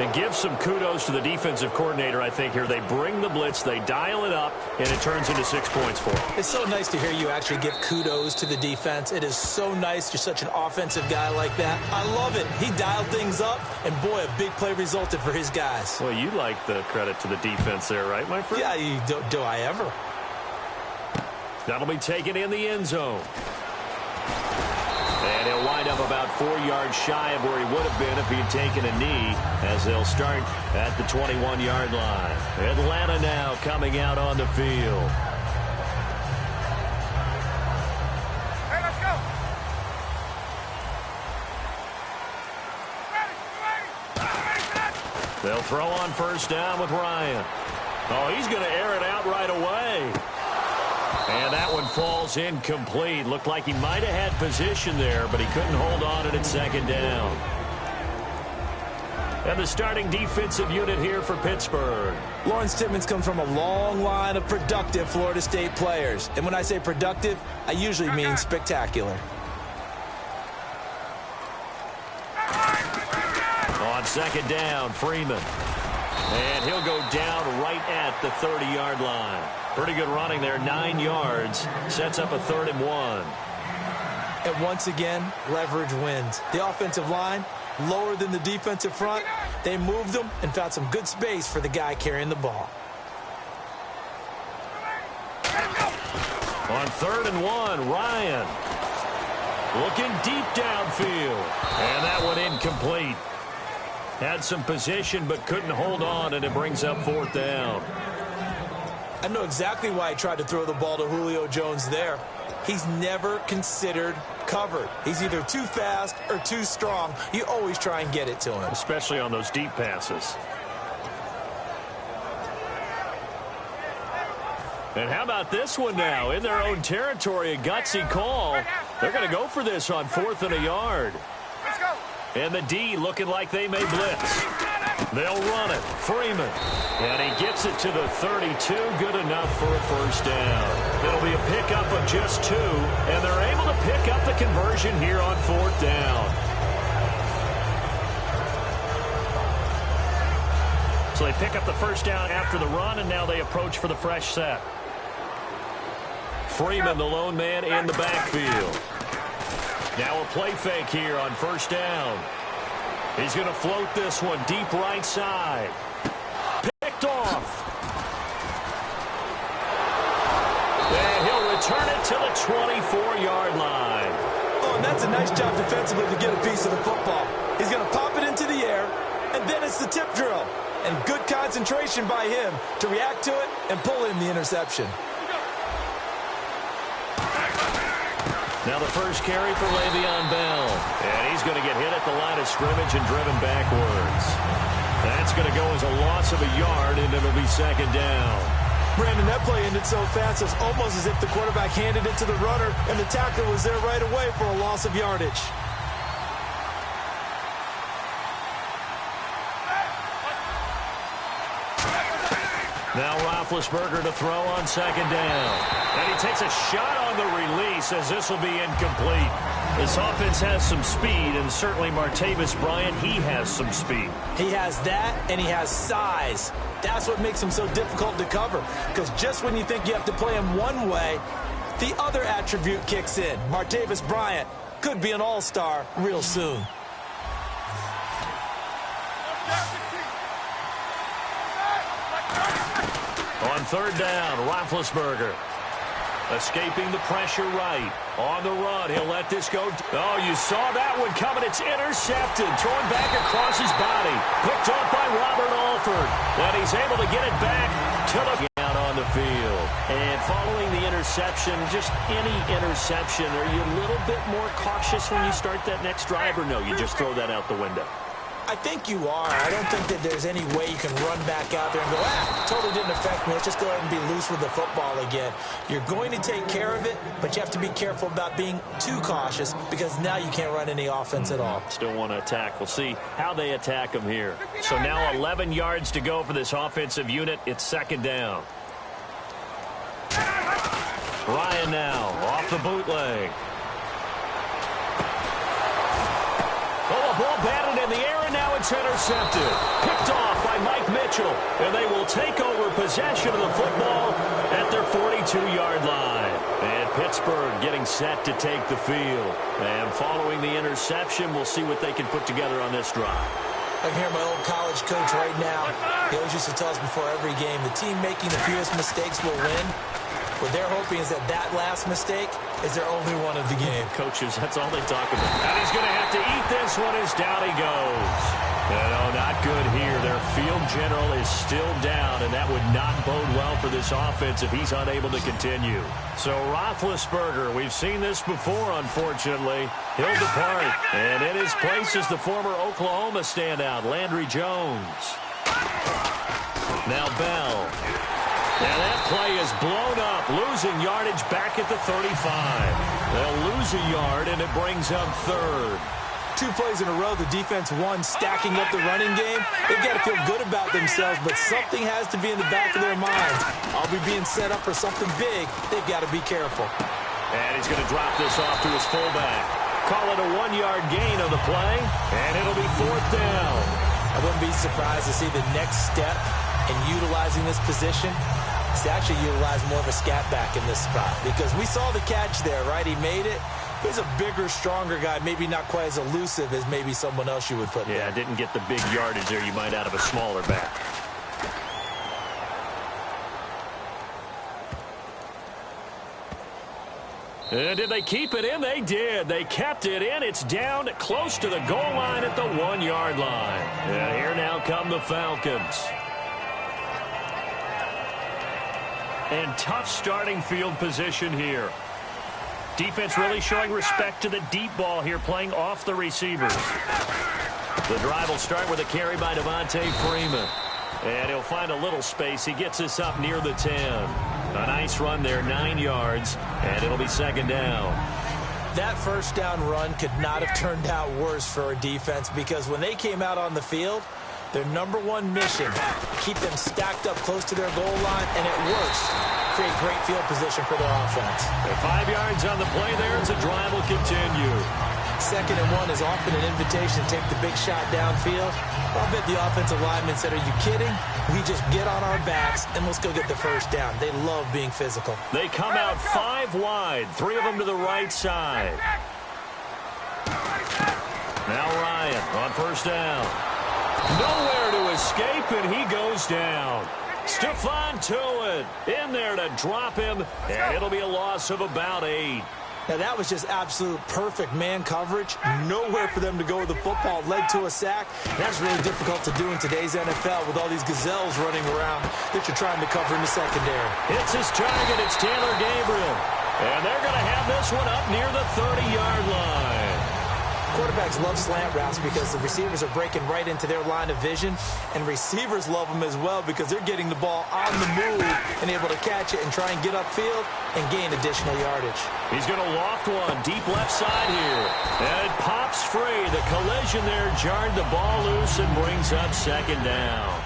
And give some kudos to the defensive coordinator, I think, here. They bring the blitz, they dial it up, and it turns into 6 points for them. It's so nice to hear you actually give kudos to the defense. It is so nice. You're such an offensive guy like that. I love it. He dialed things up, and boy, a big play resulted for his guys. Well, you like the credit to the defense there, right, my friend? Yeah, do I ever? That'll be taken in the end zone. And he'll wind up about 4 yards shy of where he would have been if he had taken a knee, as they'll start at the 21-yard line. Atlanta now coming out on the field. Hey, let's go. Ready. They'll throw on first down with Ryan. Oh, he's going to air it out right away. And that one falls incomplete. Looked like he might have had position there, but he couldn't hold on to it at second down. And the starting defensive unit here for Pittsburgh. Lawrence Timmons comes from a long line of productive Florida State players. And when I say productive, I usually mean spectacular. On second down, Freeman. And he'll go down right at the 30-yard line. Pretty good running there, 9 yards. Sets up a 3rd and 1. And once again, leverage wins. The offensive line, lower than the defensive front. They moved them and found some good space for the guy carrying the ball. On 3rd and 1, Ryan. Looking deep downfield. And that one incomplete. Had some position but couldn't hold on, and it brings up 4th down. I know exactly why he tried to throw the ball to Julio Jones there. He's never considered covered. He's either too fast or too strong. You always try and get it to him. Especially on those deep passes. And how about this one now? In their own territory, a gutsy call. They're going to go for this on 4th and a yard. Let's go. And the D looking like they may blitz. They'll run it. Freeman. And he gets it to the 32. Good enough for a first down. It'll be a pickup of just 2. And they're able to pick up the conversion here on 4th down. So they pick up the first down after the run, and now they approach for the fresh set. Freeman, the lone man in the backfield. Now a play fake here on first down. He's going to float this one deep right side. Picked off. And he'll return it to the 24-yard line. Oh, and that's a nice job defensively to get a piece of the football. He's going to pop it into the air, and then it's the tip drill. And good concentration by him to react to it and pull in the interception. Now the first carry for Le'Veon Bell. And he's going to get hit at the line of scrimmage and driven backwards. That's going to go as a loss of a yard, and it'll be second down. Brandon, that play ended so fast, it's almost as if the quarterback handed it to the runner, and the tackler was there right away for a loss of yardage. Now Roethlisberger to throw on second down. And he takes a shot on the release as this will be incomplete. This offense has some speed, and certainly Martavis Bryant, he has some speed. He has that, and he has size. That's what makes him so difficult to cover, because just when you think you have to play him one way, the other attribute kicks in. Martavis Bryant could be an all-star real soon. On third down, Roethlisberger escaping the pressure right. On the run, he'll let this go. Oh, you saw that one coming. It's intercepted. Thrown back across his body. Picked up by Robert Alford. And he's able to get it back to the out on the field. And following the interception, just any interception, are you a little bit more cautious when you start that next drive, or no, you just throw that out the window? I think you are. I don't think that there's any way you can run back out there and go, totally didn't affect me. Let's just go ahead and be loose with the football again. You're going to take care of it, but you have to be careful about being too cautious, because now you can't run any offense at all. Still want to attack. We'll see how they attack them here. So now 11 yards to go for this offensive unit. It's second down. Ryan now off the bootleg. Oh, a ball batted in the air, and now it's intercepted. Picked off by Mike Mitchell. And they will take over possession of the football at their 42-yard line. And Pittsburgh getting set to take the field. And following the interception, we'll see what they can put together on this drive. I can hear my old college coach right now. He always used to tell us before every game, the team making the fewest mistakes will win. What they're hoping is that last mistake is their only one of the game. Coaches, that's all they talk about. And he's going to have to eat this one as down he goes. No, not good here. Their field general is still down, and that would not bode well for this offense if he's unable to continue. So Roethlisberger, we've seen this before, unfortunately. He'll depart, and in his place is the former Oklahoma standout, Landry Jones. Now Bell. And that play is blown up, losing yardage back at the 35. They'll lose a yard, and it brings up third. 2 plays in a row, the defense won, stacking up the running game. They've got to feel good about themselves, but something has to be in the back of their minds. I'll be being set up for something big. They've got to be careful. And he's going to drop this off to his fullback. Call it a 1-yard gain on the play, and it'll be 4th down. I wouldn't be surprised to see the next step in utilizing this position is to actually utilize more of a scat back in this spot, because we saw the catch there, right? He made it. He's a bigger, stronger guy, maybe not quite as elusive as maybe someone else you would put there. Yeah, didn't get the big yardage there you might out of a smaller back. And did they keep it in? They did. They kept it in. It's down close to the goal line at the 1-yard line. And here now come the Falcons. And tough starting field position here. Defense really showing respect to the deep ball here, playing off the receivers. The drive will start with a carry by Devontae Freeman. And he'll find a little space. He gets this up near the 10. A nice run there, 9 yards, and it'll be 2nd down. That first down run could not have turned out worse for a defense, because when they came out on the field, their #1 mission, keep them stacked up close to their goal line, and it works. Create great field position for their offense. And 5 yards on the play there as the drive will continue. 2nd and 1 is often an invitation to take the big shot downfield. I'll bet the offensive lineman said, are you kidding? We just get on our backs and let's go get the first down. They love being physical. They come out 5 wide, 3 of them to the right side. Now Ryan on 1st down. Nowhere to escape, and he goes down. Stephon Tuitt in there to drop him, and it'll be a loss of about 8. Now, that was just absolute perfect man coverage. Nowhere for them to go with the football. Led to a sack. That's really difficult to do in today's NFL with all these gazelles running around that you're trying to cover in the secondary. It's his target. It's Taylor Gabriel. And they're going to have this one up near the 30-yard line. Quarterbacks love slant routes because the receivers are breaking right into their line of vision, and receivers love them as well because they're getting the ball on the move and able to catch it and try and get upfield and gain additional yardage. He's going to loft one deep left side here, and it pops free. The collision there jarred the ball loose and brings up 2nd down.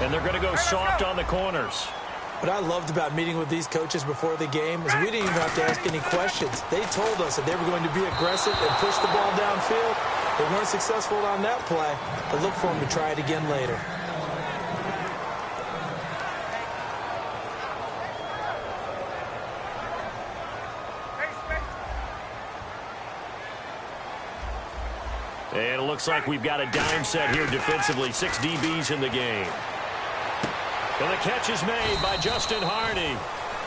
And they're going to go soft on the corners. What I loved about meeting with these coaches before the game is we didn't even have to ask any questions. They told us that they were going to be aggressive and push the ball downfield. They weren't successful on that play, but look for them to try it again later. And it looks like we've got a dime set here defensively. 6 DBs in the game. And the catch is made by Justin Hardy.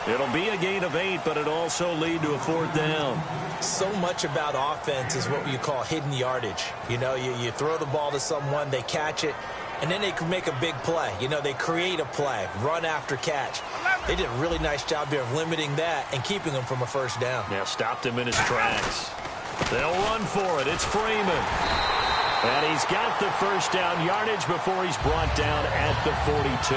It'll be a gain of 8, but it'll also lead to a 4th down. So much about offense is what you call hidden yardage. You know, you throw the ball to someone, they catch it, and then they can make a big play. You know, they create a play, run after catch. They did a really nice job here of limiting that and keeping them from a 1st down. Now stopped him in his tracks. They'll run for it. It's Freeman. And he's got the 1st down yardage before he's brought down at the 42.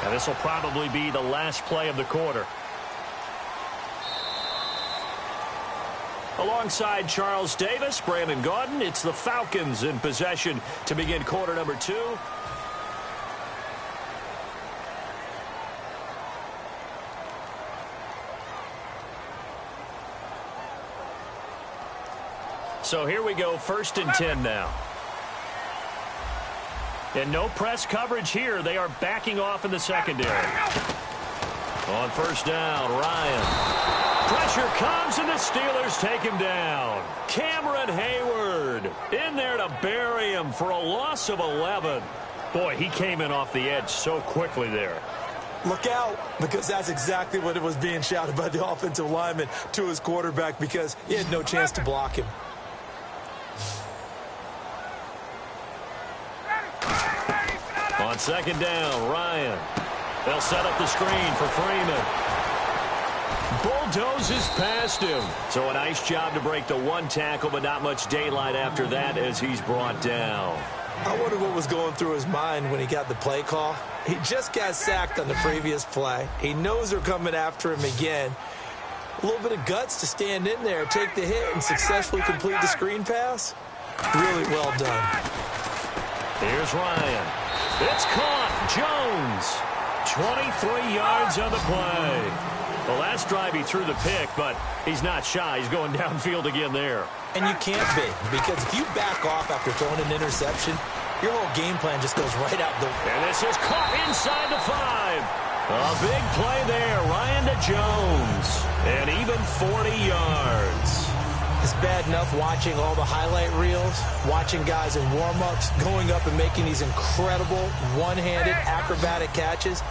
And this will probably be the last play of the quarter. Alongside Charles Davis, Brandon Gaudin, it's the Falcons in possession to begin quarter number 2. So here we go, 1st and 10 now. And no press coverage here. They are backing off in the secondary. On 1st down, Ryan. Pressure comes, and the Steelers take him down. Cameron Hayward in there to bury him for a loss of 11. Boy, he came in off the edge so quickly there. Look out, because that's exactly what it was being shouted by the offensive lineman to his quarterback, because he had no chance to block him. On 2nd down, Ryan. They'll set up the screen for Freeman. Bulldozes past him. So a nice job to break the 1 tackle, but not much daylight after that as he's brought down. I wonder what was going through his mind when he got the play call. He just got sacked on the previous play. He knows they're coming after him again. A little bit of guts to stand in there, take the hit, and successfully complete the screen pass. Really well done. Here's Ryan. It's caught. Jones. 23 yards on the play. The last drive he threw the pick, but he's not shy. He's going downfield again there. And you can't be, because if you back off after throwing an interception, your whole game plan just goes right out the... And this is caught inside the 5. A big play there. Ryan to Jones. And even 40 yards. It's bad enough watching all the highlight reels, watching guys in warm-ups, going up and making these incredible one-handed acrobatic catches.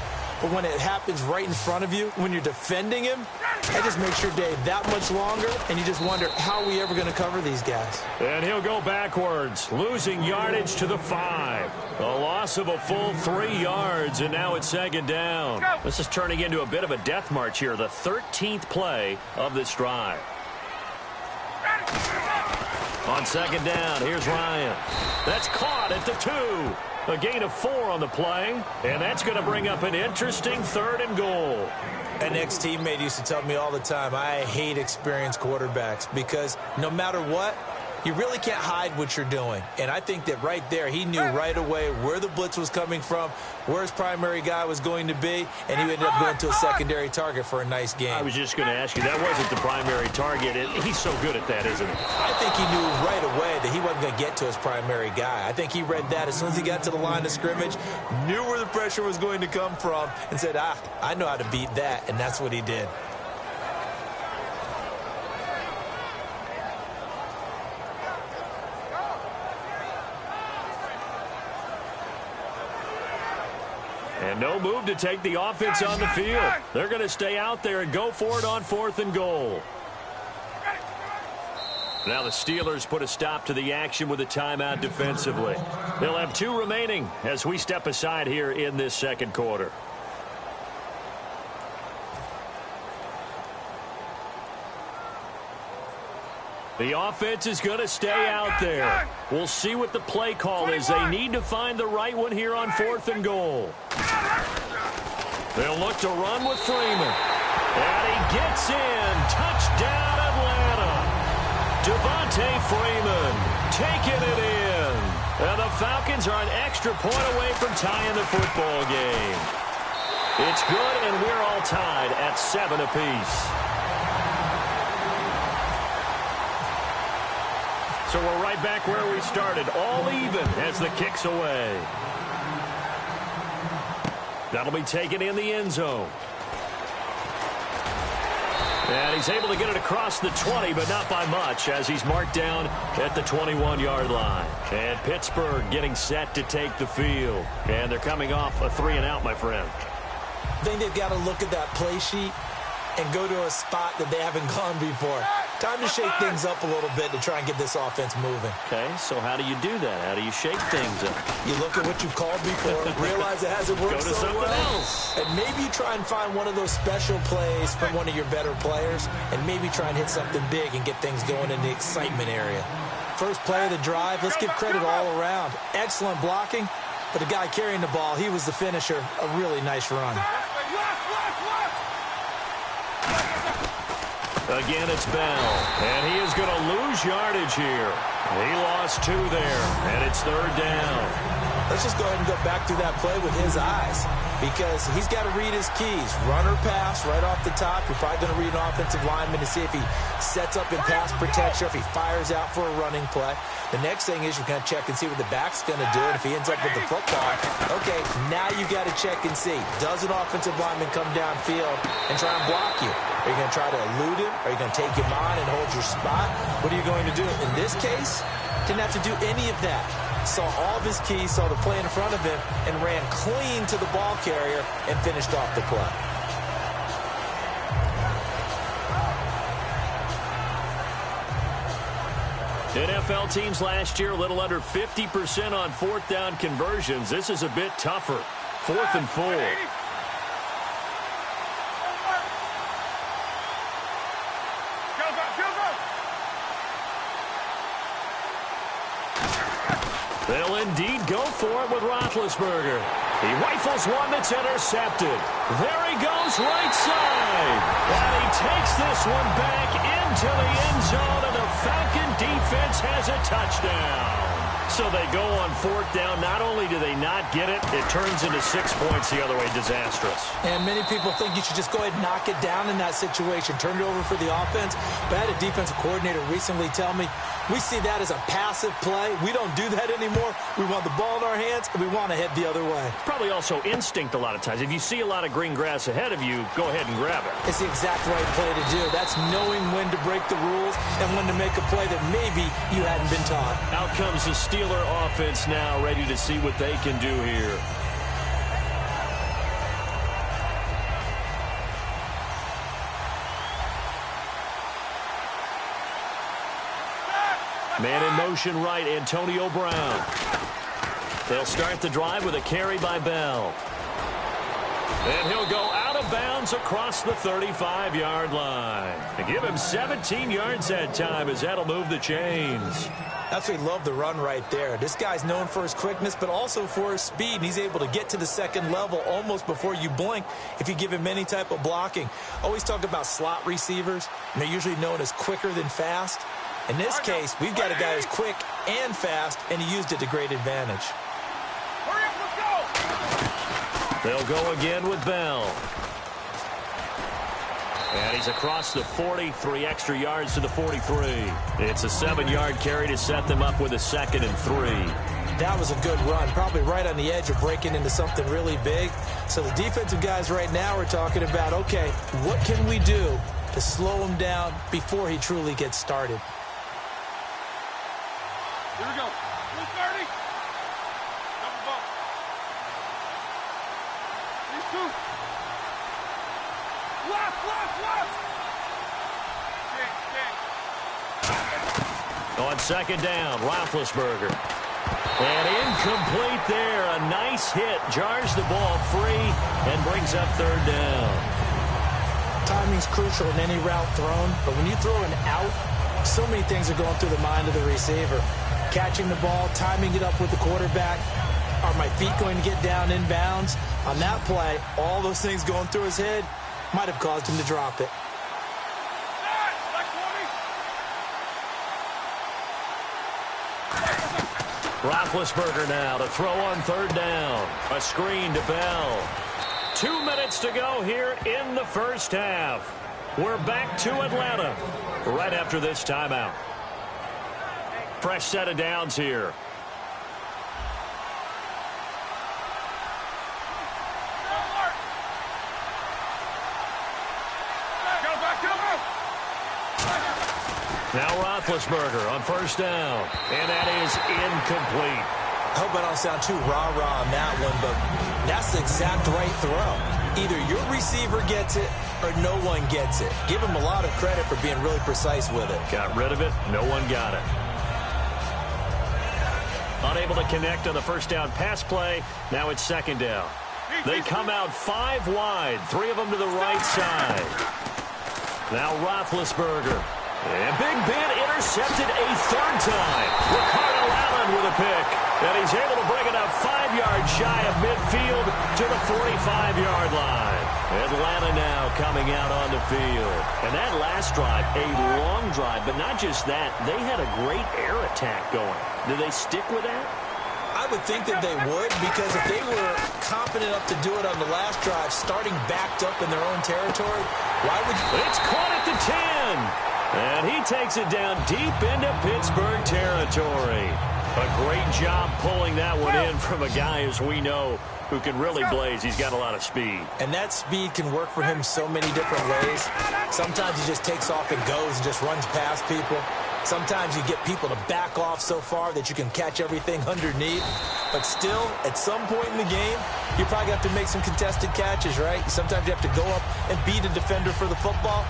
But when it happens right in front of you, when you're defending him, that just makes your day that much longer, and you just wonder, how are we ever going to cover these guys? And he'll go backwards, losing yardage to the 5. A loss of a full 3 yards, and now it's 2nd down. This is turning into a bit of a death march here, the 13th play of this drive. On 2nd down, here's Ryan. That's caught at the 2. A gain of 4 on the play, and that's going to bring up an interesting 3rd and goal. An ex-teammate used to tell me all the time, I hate experienced quarterbacks, because no matter what, you really can't hide what you're doing. And I think that right there, he knew right away where the blitz was coming from, where his primary guy was going to be, and he ended up going to a secondary target for a nice game. I was just going to ask you, that wasn't the primary target. He's so good at that, isn't he? I think he knew right away that he wasn't going to get to his primary guy. I think he read that as soon as he got to the line of scrimmage, knew where the pressure was going to come from, and said, I know how to beat that, and that's what he did. And no move to take the offense on the field. They're going to stay out there and go for it on 4th and goal. Now the Steelers put a stop to the action with a timeout defensively. They'll have 2 remaining as we step aside here in this 2nd quarter. The offense is going to stay out there. We'll see what the play call is. They need to find the right one here on 4th and goal. They'll look to run with Freeman. And he gets in. Touchdown, Atlanta. Devontae Freeman taking it in. And the Falcons are an extra point away from tying the football game. It's good, and we're all tied at 7 apiece. So we're right back where we started, all even as the kick's away. That'll be taken in the end zone. And he's able to get it across the 20, but not by much, as he's marked down at the 21-yard line. And Pittsburgh getting set to take the field. And they're coming off a 3-and-out, my friend. I think they've got to look at that play sheet and go to a spot that they haven't gone before. Time to shake things up a little bit to try and get this offense moving. Okay, so how do you do that? How do you shake things up? You look at what you've called before, realize it hasn't worked so well. else. And maybe you try and find one of those special plays from one of your better players, and maybe try and hit something big and get things going in the excitement area. First play of the drive, let's give credit all around. Excellent blocking, but the guy carrying the ball, he was the finisher. A really nice run. Again, it's Bell, and he is going to lose yardage here. He lost 2 there, and it's 3rd down. Let's just go ahead and go back through that play with his eyes, because he's got to read his keys. Run or pass right off the top. You're probably going to read an offensive lineman to see if he sets up in pass protection, if he fires out for a running play. The next thing is you're going to check and see what the back's going to do, and if he ends up with the football, okay, now you got to check and see. Does an offensive lineman come downfield and try and block you? Are you going to try to elude him? Are you going to take him on and hold your spot? What are you going to do? In this case, didn't have to do any of that. Saw all of his keys, saw the play in front of him, and ran clean to the ball carrier and finished off the play. NFL teams last year a little under 50% on fourth down conversions. This is a bit tougher. 4th and 4. They'll indeed go for it with Roethlisberger. He rifles one that's intercepted. There he goes, right side. And he takes this one back into the end zone, and the Falcon defense has a touchdown. So they go on 4th down. Not only do they not get it, it turns into 6 points the other way. Disastrous. And many people think you should just go ahead and knock it down in that situation. Turn it over for the offense. But I had a defensive coordinator recently tell me, we see that as a passive play. We don't do that anymore. We want the ball in our hands, and we want to head the other way. Probably also instinct a lot of times. If you see a lot of green grass ahead of you, go ahead and grab it. It's the exact right play to do. That's knowing when to break the rules and when to make a play that maybe you hadn't been taught. Out comes the Steeler offense now, ready to see what they can do here. Man in motion right, Antonio Brown. They'll start the drive with a carry by Bell. And he'll go out of bounds across the 35-yard line. And give him 17 yards that time, as that'll move the chains. That's what we love the run right there. This guy's known for his quickness, but also for his speed. And he's able to get to the second level almost before you blink if you give him any type of blocking. Always talk about slot receivers, and they're usually known as quicker than fast. In this case, we've got a guy who's quick and fast, and he used it to great advantage. Hurry up, let's go! They'll go again with Bell. And he's across the 40, 3 extra yards to the 43. It's a 7-yard carry to set them up with a 2nd and 3. That was a good run, probably right on the edge of breaking into something really big. So the defensive guys right now are talking about, okay, what can we do to slow him down before he truly gets started? Here we go. 230. Double bump. These two. Left. On 2nd down, Roethlisberger. And incomplete there. A nice hit. Jars the ball free and brings up 3rd down. Timing's crucial in any route thrown, but when you throw an out, so many things are going through the mind of the receiver. Catching the ball, timing it up with the quarterback. Are my feet going to get down in bounds? On that play, all those things going through his head might have caused him to drop it. Roethlisberger now to throw on 3rd down. A screen to Bell. 2 minutes to go here in the first half. We're back to Atlanta right after this timeout. Fresh set of downs here. Now Roethlisberger on 1st down, and that is incomplete. I hope I don't sound too rah-rah on that one, but that's the exact right throw. Either your receiver gets it or no one gets it. Give him a lot of credit for being really precise with it. Got rid of it. No one got it. Unable to connect on the 1st down pass play. Now it's 2nd down. They come out 5 wide, 3 of them to the right side. Now Roethlisberger. And Big Ben intercepted a 3rd time. Ricardo Allen with a pick. And he's able to bring it up 5 yards shy of midfield to the 45-yard line. Atlanta now coming out on the field. And that last drive, a long drive, but not just that. They had a great air attack going. Do they stick with that? I I would think that they would, because if they were confident enough to do it on the last drive, starting backed up in their own territory, why would you? It's caught at the 10. And he takes it down deep into Pittsburgh territory. A great job pulling that one in from a guy, as we know, who can really blaze. He's got a lot of speed. And that speed can work for him so many different ways. Sometimes he just takes off and goes and just runs past people. Sometimes you get people to back off so far that you can catch everything underneath. But still, at some point in the game, you probably have to make some contested catches, right? Sometimes you have to go up and beat a defender for the football.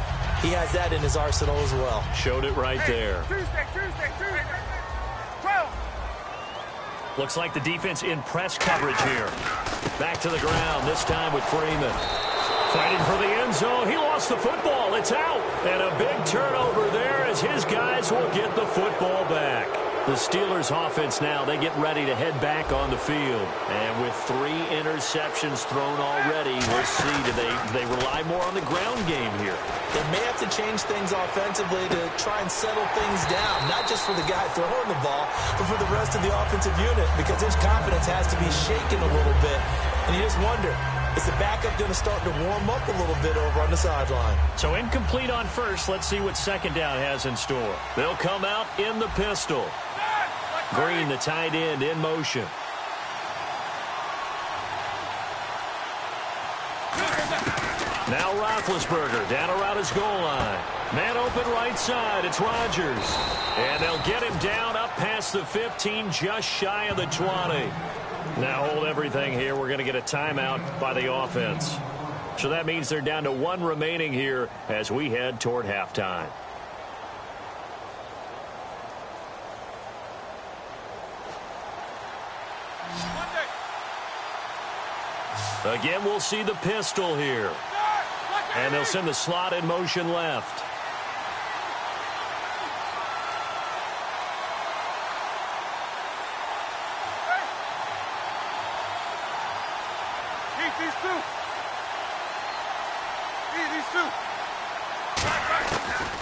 He has that in his arsenal as well. Showed it right there. Tuesday. 12. Looks like the defense in press coverage here. Back to the ground, this time with Freeman. Fighting for the end zone. He lost the football. It's out. And a big turnover there as his guys will get the football back. The Steelers offense now, they get ready to head back on the field. And with 3 interceptions thrown already, we'll see, do they rely more on the ground game here? They may have to change things offensively to try and settle things down, not just for the guy throwing the ball, but for the rest of the offensive unit, because his confidence has to be shaken a little bit. And you just wonder, is the backup going to start to warm up a little bit over on the sideline? So incomplete on first. Let's see what second down has in store. They'll come out in the pistol. Green, the tight end, in motion. Now Roethlisberger down around his goal line. Man open right side. It's Rodgers. And they'll get him down up past the 15, just shy of the 20. Now hold everything here. We're going to get a timeout by the offense. So that means they're down to 1 remaining here as we head toward halftime. Again, we'll see the pistol here. And they'll send the slot in motion left.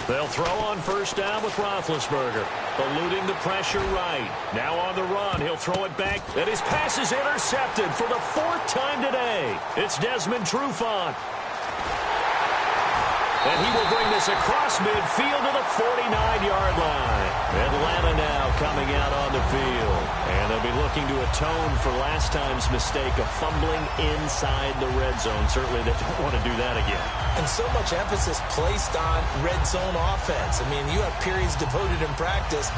They'll throw on first down with Roethlisberger, eluding the pressure right. Now on the run, he'll throw it back, and his pass is intercepted for the 4th time today. It's Desmond Trufant. And he will bring this across midfield to the 49-yard line. Atlanta now coming out on the field. And they'll be looking to atone for last time's mistake of fumbling inside the red zone. Certainly they don't want to do that again. And so much emphasis placed on red zone offense. I mean, you have periods devoted in practice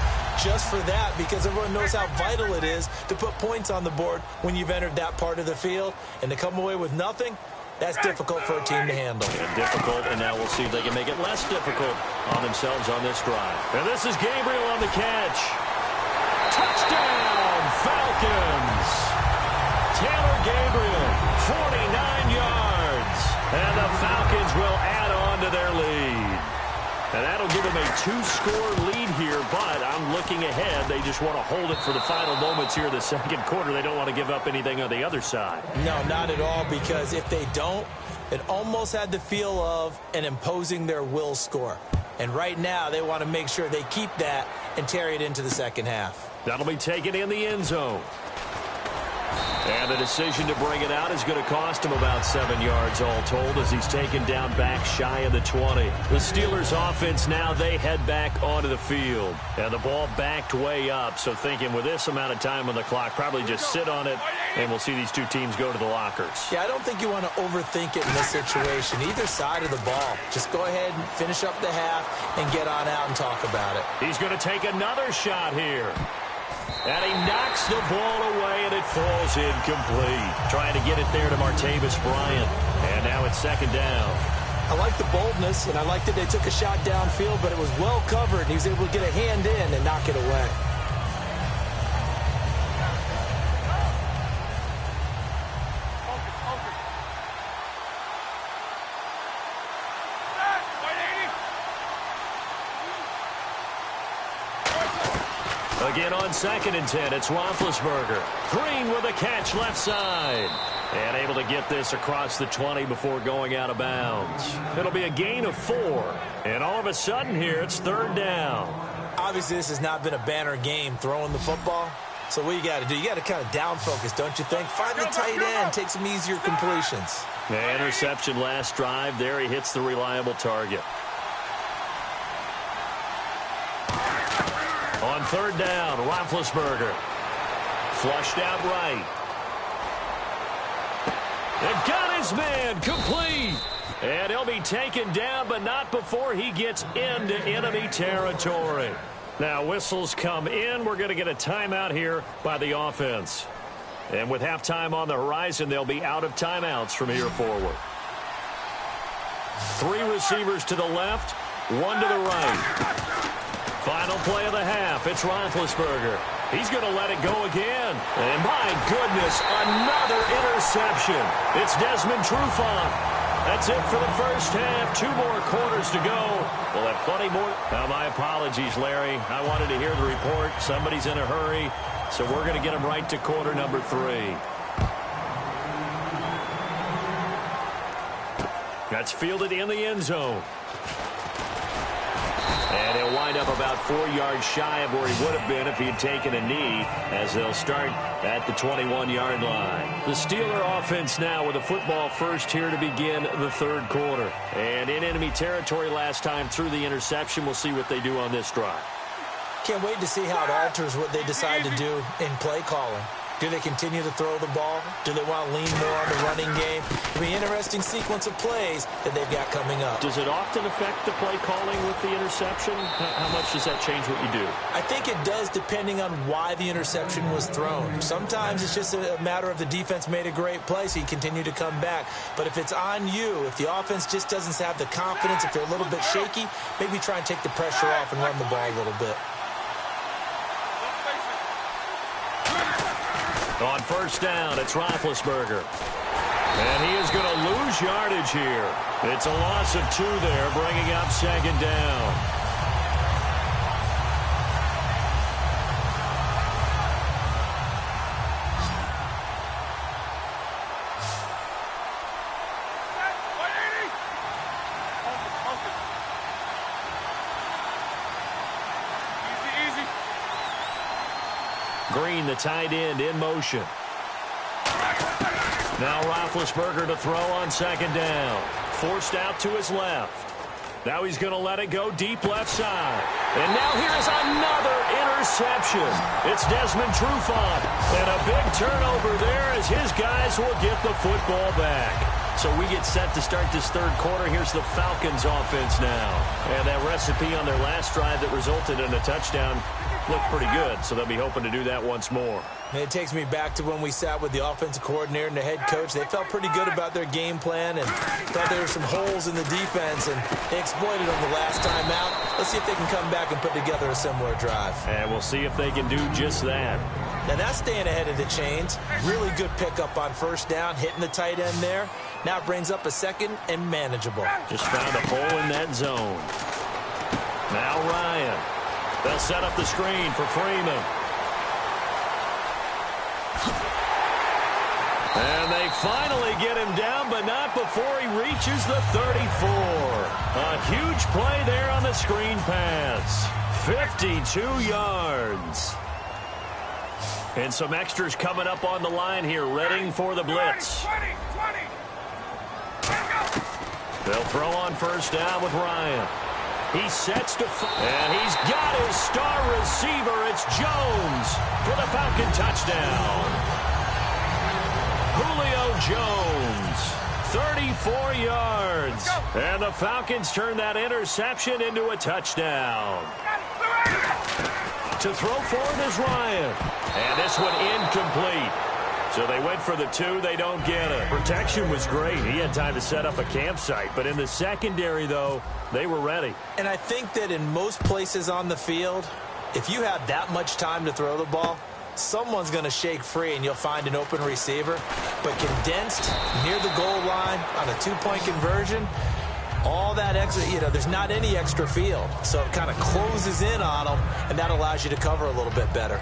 just for that, because everyone knows how vital it is to put points on the board when you've entered that part of the field. And to come away with nothing, that's difficult for a team to handle. And difficult, and now we'll see if they can make it less difficult on themselves on this drive. And this is Gabriel on the catch. Touchdown, Falcons! Taylor Gabriel, 49 yards. And the Falcons will add on to their lead. And that'll give them a 2-score lead here, but I'm looking ahead. They just want to hold it for the final moments here in the second quarter. They don't want to give up anything on the other side. No, not at all, because if they don't, it almost had the feel of an imposing their will score. And right now, they want to make sure they keep that and carry it into the second half. That'll be taken in the end zone. And the decision to bring it out is going to cost him about 7 yards all told, as he's taken down back shy of the 20. The Steelers offense now, they head back onto the field. And the ball backed way up, so thinking with this amount of time on the clock, probably just sit on it, and we'll see these two teams go to the lockers. Yeah, I don't think you want to overthink it in this situation. Either side of the ball. Just go ahead and finish up the half and get on out and talk about it. He's going to take another shot here. And he knocks the ball away, and it falls incomplete. Trying to get it there to Martavis Bryant. And now it's second down. I like the boldness, and I like that they took a shot downfield, but it was well covered, and he was able to get a hand in and knock it away. Again on 2nd and 10, it's Roethlisberger. Green with a catch left side. And able to get this across the 20 before going out of bounds. It'll be a gain of 4. And all of a sudden here, it's 3rd down. Obviously, this has not been a banner game throwing the football. So what you got to do, you got to kind of down focus, don't you think? Find the tight end, take some easier completions. The interception last drive. There he hits the reliable target. On third down, Roethlisberger. Flushed out right. And got his man complete. And he'll be taken down, but not before he gets into enemy territory. Now whistles come in. We're going to get a timeout here by the offense. And with halftime on the horizon, they'll be out of timeouts from here forward. 3 receivers to the left, 1 to the right. Final play of the half. It's Roethlisberger. He's going to let it go again. And my goodness, another interception. It's Desmond Trufant. That's it for the first half. 2 more quarters to go. We'll have plenty more. Now, my apologies, Larry. I wanted to hear the report. Somebody's in a hurry. So we're going to get him right to quarter number 3. That's fielded in the end zone. And he'll wind up about 4 yards shy of where he would have been if he had taken a knee, as they'll start at the 21-yard line. The Steeler offense now with a football first here to begin the third quarter. And in enemy territory last time through the interception. We'll see what they do on this drive. Can't wait to see how it alters what they decide to do in play calling. Do they continue to throw the ball? Do they want to lean more on the running game? It'll be an interesting sequence of plays that they've got coming up. Does it often affect the play calling with the interception? How much does that change what you do? I think it does, depending on why the interception was thrown. Sometimes it's just a matter of the defense made a great play, so you continue to come back. But if it's on you, if the offense just doesn't have the confidence, if they're a little bit shaky, maybe try and take the pressure off and run the ball a little bit. On first down, it's Roethlisberger. And he is going to lose yardage here. It's a loss of 2 there, bringing up second down. Green, the tight end, in motion. Now Roethlisberger to throw on second down. Forced out to his left. Now he's going to let it go deep left side. And now here's another interception. It's Desmond Trufant. And a big turnover there as his guys will get the football back. So we get set to start this third quarter. Here's the Falcons offense now. And that recipe on their last drive that resulted in a touchdown looked pretty good, so they'll be hoping to do that once more. And it takes me back to when we sat with the offensive coordinator and the head coach. They felt pretty good about their game plan and thought there were some holes in the defense, and they exploited them the last time out. Let's see if they can come back and put together a similar drive. And we'll see if they can do just that. Now that's staying ahead of the chains. Really good pickup on first down, hitting the tight end there. Now it brings up a second and manageable. Just found a hole in that zone. Now Ryan. They'll set up the screen for Freeman. And they finally get him down, but not before he reaches the 34. A huge play there on the screen pass. 52 yards. And some extras coming up on the line here, readying for the blitz. 20. They'll throw on first down with Ryan. He sets to and he's got his star receiver. It's Jones for the Falcon touchdown. Julio Jones, 34 yards. And the Falcons turn that interception into a touchdown. To throw forward is Ryan. And this one incomplete. So they went for the 2. They don't get it. Protection was great. He had time to set up a campsite. But in the secondary, though, they were ready. And I think that in most places on the field, if you have that much time to throw the ball, someone's going to shake free and you'll find an open receiver. But condensed near the goal line on a 2-point conversion, all that extra, there's not any extra field. So it kind of closes in on them, and that allows you to cover a little bit better.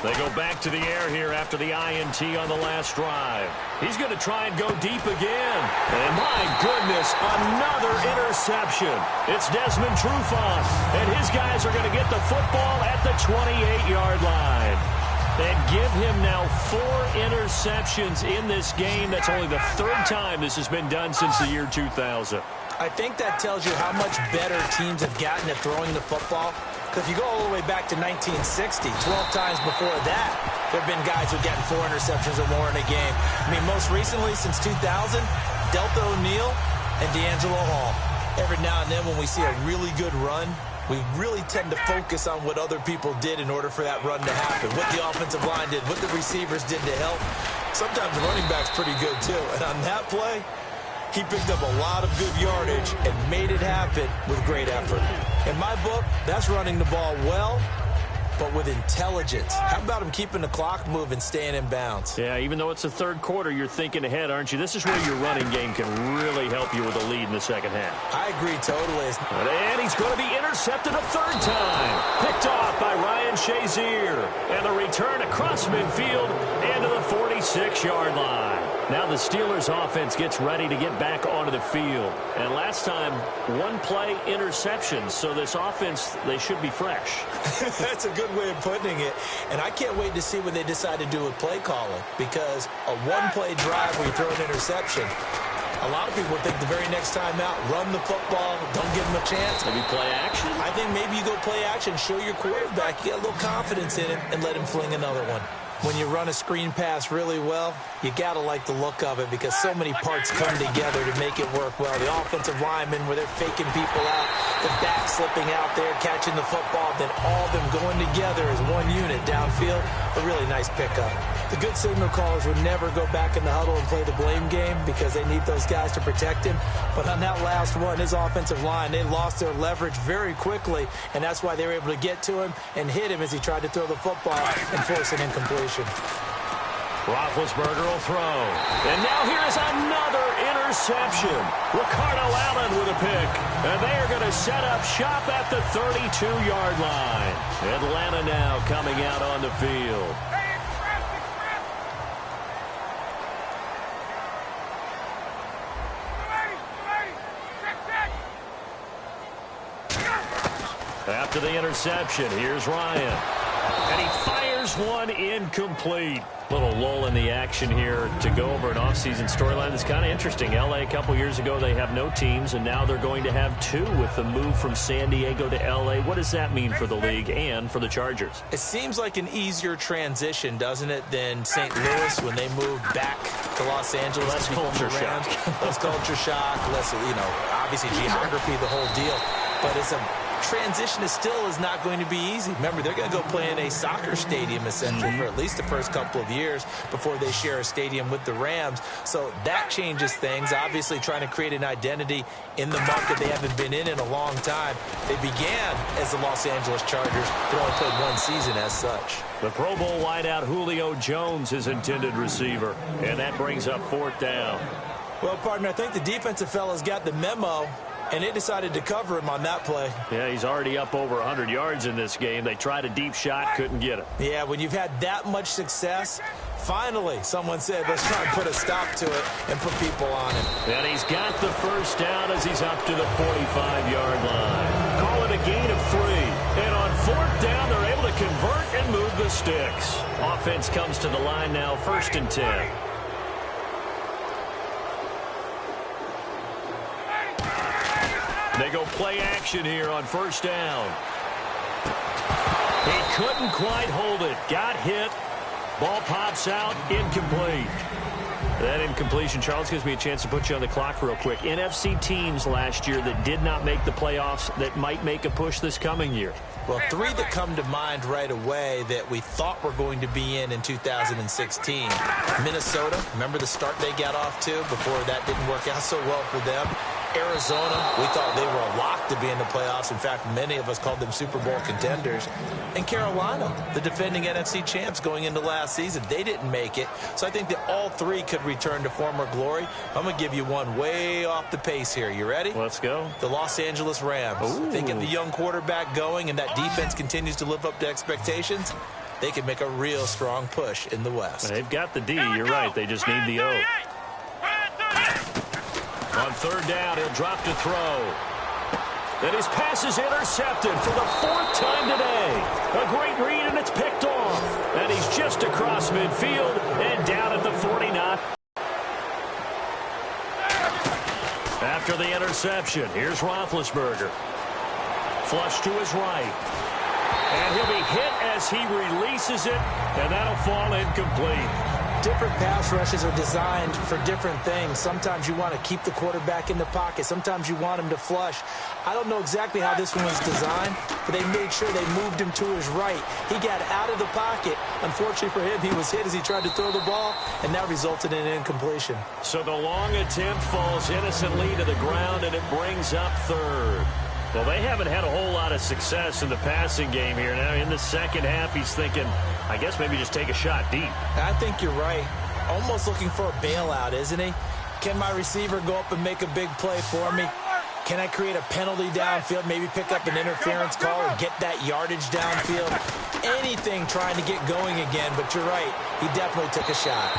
They go back to the air here after the INT on the last drive. He's going to try and go deep again. And my goodness, another interception. It's Desmond Trufant, and his guys are going to get the football at the 28-yard line. And give him now 4 interceptions in this game. That's only the 3rd time this has been done since the year 2000. I think that tells you how much better teams have gotten at throwing the football. Because if you go all the way back to 1960, 12 times before that, there have been guys who've gotten 4 interceptions or more in a game. I mean, most recently, since 2000, Delta O'Neal and D'Angelo Hall. Every now and then when we see a really good run, we really tend to focus on what other people did in order for that run to happen, what the offensive line did, what the receivers did to help. Sometimes the running back's pretty good, too. And on that play, he picked up a lot of good yardage and made it happen with great effort. In my book, that's running the ball well, but with intelligence. How about him keeping the clock moving, staying in bounds? Yeah, even though it's the 3rd quarter, you're thinking ahead, aren't you? This is where your running game can really help you with a lead in the second half. I agree totally. And he's going to be intercepted a 3rd time. Picked off by Ryan Shazier. And the return across midfield and to the 46-yard line. Now the Steelers offense gets ready to get back onto the field. And last time, 1-play interceptions. So this offense, they should be fresh. That's a good way of putting it. And I can't wait to see what they decide to do with play calling. Because a 1-play drive where you throw an interception, a lot of people think the very next time out, run the football, don't give them a chance. Maybe play action? I think maybe you go play action, show your quarterback, you get a little confidence in him, and let him fling another one. When you run a screen pass really well, you got to like the look of it because so many parts come together to make it work well. The offensive linemen, where they're faking people out, the back slipping out there, catching the football, then all of them going together as one unit downfield, a really nice pickup. The good signal callers would never go back in the huddle and play the blame game because they need those guys to protect him. But on that last one, his offensive line, they lost their leverage very quickly, and that's why they were able to get to him and hit him as he tried to throw the football and force an incompletion. Roethlisberger will throw. And now here is another interception. Ricardo Allen with a pick. And they are going to set up shop at the 32-yard line. Atlanta now coming out on the field. After the interception, here's Ryan. And he fires one incomplete. Little lull in the action here to go over an offseason storyline that's kind of interesting. L.A. a couple years ago, they have no teams, and now they're going to have 2 with the move from San Diego to L.A. What does that mean for the league and for the Chargers? It seems like an easier transition, doesn't it, than St. Louis when they moved back to Los Angeles. Less culture shock. Less culture shock, less, obviously geography, the whole deal. But it's a transition still is not going to be easy. Remember, they're going to go play in a soccer stadium, essentially, for at least the first couple of years before they share a stadium with the Rams. So that changes things. Obviously, trying to create an identity in the market they haven't been in a long time. They began as the Los Angeles Chargers, but only played 1 season as such. The Pro Bowl wideout Julio Jones, his intended receiver, and that brings up 4th down. Well, partner, I think the defensive fellas got the memo, and they decided to cover him on that play. Yeah, he's already up over 100 yards in this game. They tried a deep shot, couldn't get it. Yeah, when you've had that much success, finally someone said, let's try and put a stop to it and put people on him. And he's got the 1st down as he's up to the 45-yard line. Call it a gain of 3. And on 4th down, they're able to convert and move the sticks. Offense comes to the line now, 1st and 10. They go play action here on 1st down. He couldn't quite hold it. Got hit. Ball pops out. Incomplete. That incompletion, Charles, gives me a chance to put you on the clock real quick. NFC teams last year that did not make the playoffs that might make a push this coming year. Well, 3 that come to mind right away that we thought were going to be in 2016. Minnesota, remember the start they got off to before that didn't work out so well for them. Arizona, we thought they were a lock to be in the playoffs. In fact, many of us called them Super Bowl contenders. And Carolina, the defending NFC champs going into last season, they didn't make it. So I think that all 3 could return to former glory. I'm going to give you one way off the pace here. You ready? Let's go. The Los Angeles Rams. Ooh. They get the young quarterback going, and that defense continues to live up to expectations. they could make a real strong push in the West. They've got the D, you're right. They just need the O. On third down, he'll drop to throw. And his pass is intercepted for the 4th time today. A great read, and it's picked off. And he's just across midfield and down at the 49. After the interception, here's Roethlisberger. Flush to his right. And he'll be hit as he releases it, and that'll fall incomplete. Different pass rushes are designed for different things. Sometimes you want to keep the quarterback in the pocket. Sometimes you want him to flush. I don't know exactly how this one was designed, but they made sure they moved him to his right. He got out of the pocket. Unfortunately for him, he was hit as he tried to throw the ball, and that resulted in an incompletion. So the long attempt falls innocently to the ground, and it brings up third. Well, they haven't had a whole lot of success in the passing game here. Now, in the second half, he's thinking, I guess maybe just take a shot deep. I think you're right. Almost looking for a bailout, isn't he? Can my receiver go up and make a big play for me? Can I create a penalty downfield, maybe pick up an interference call or get that yardage downfield? Anything trying to get going again, but you're right. He definitely took a shot.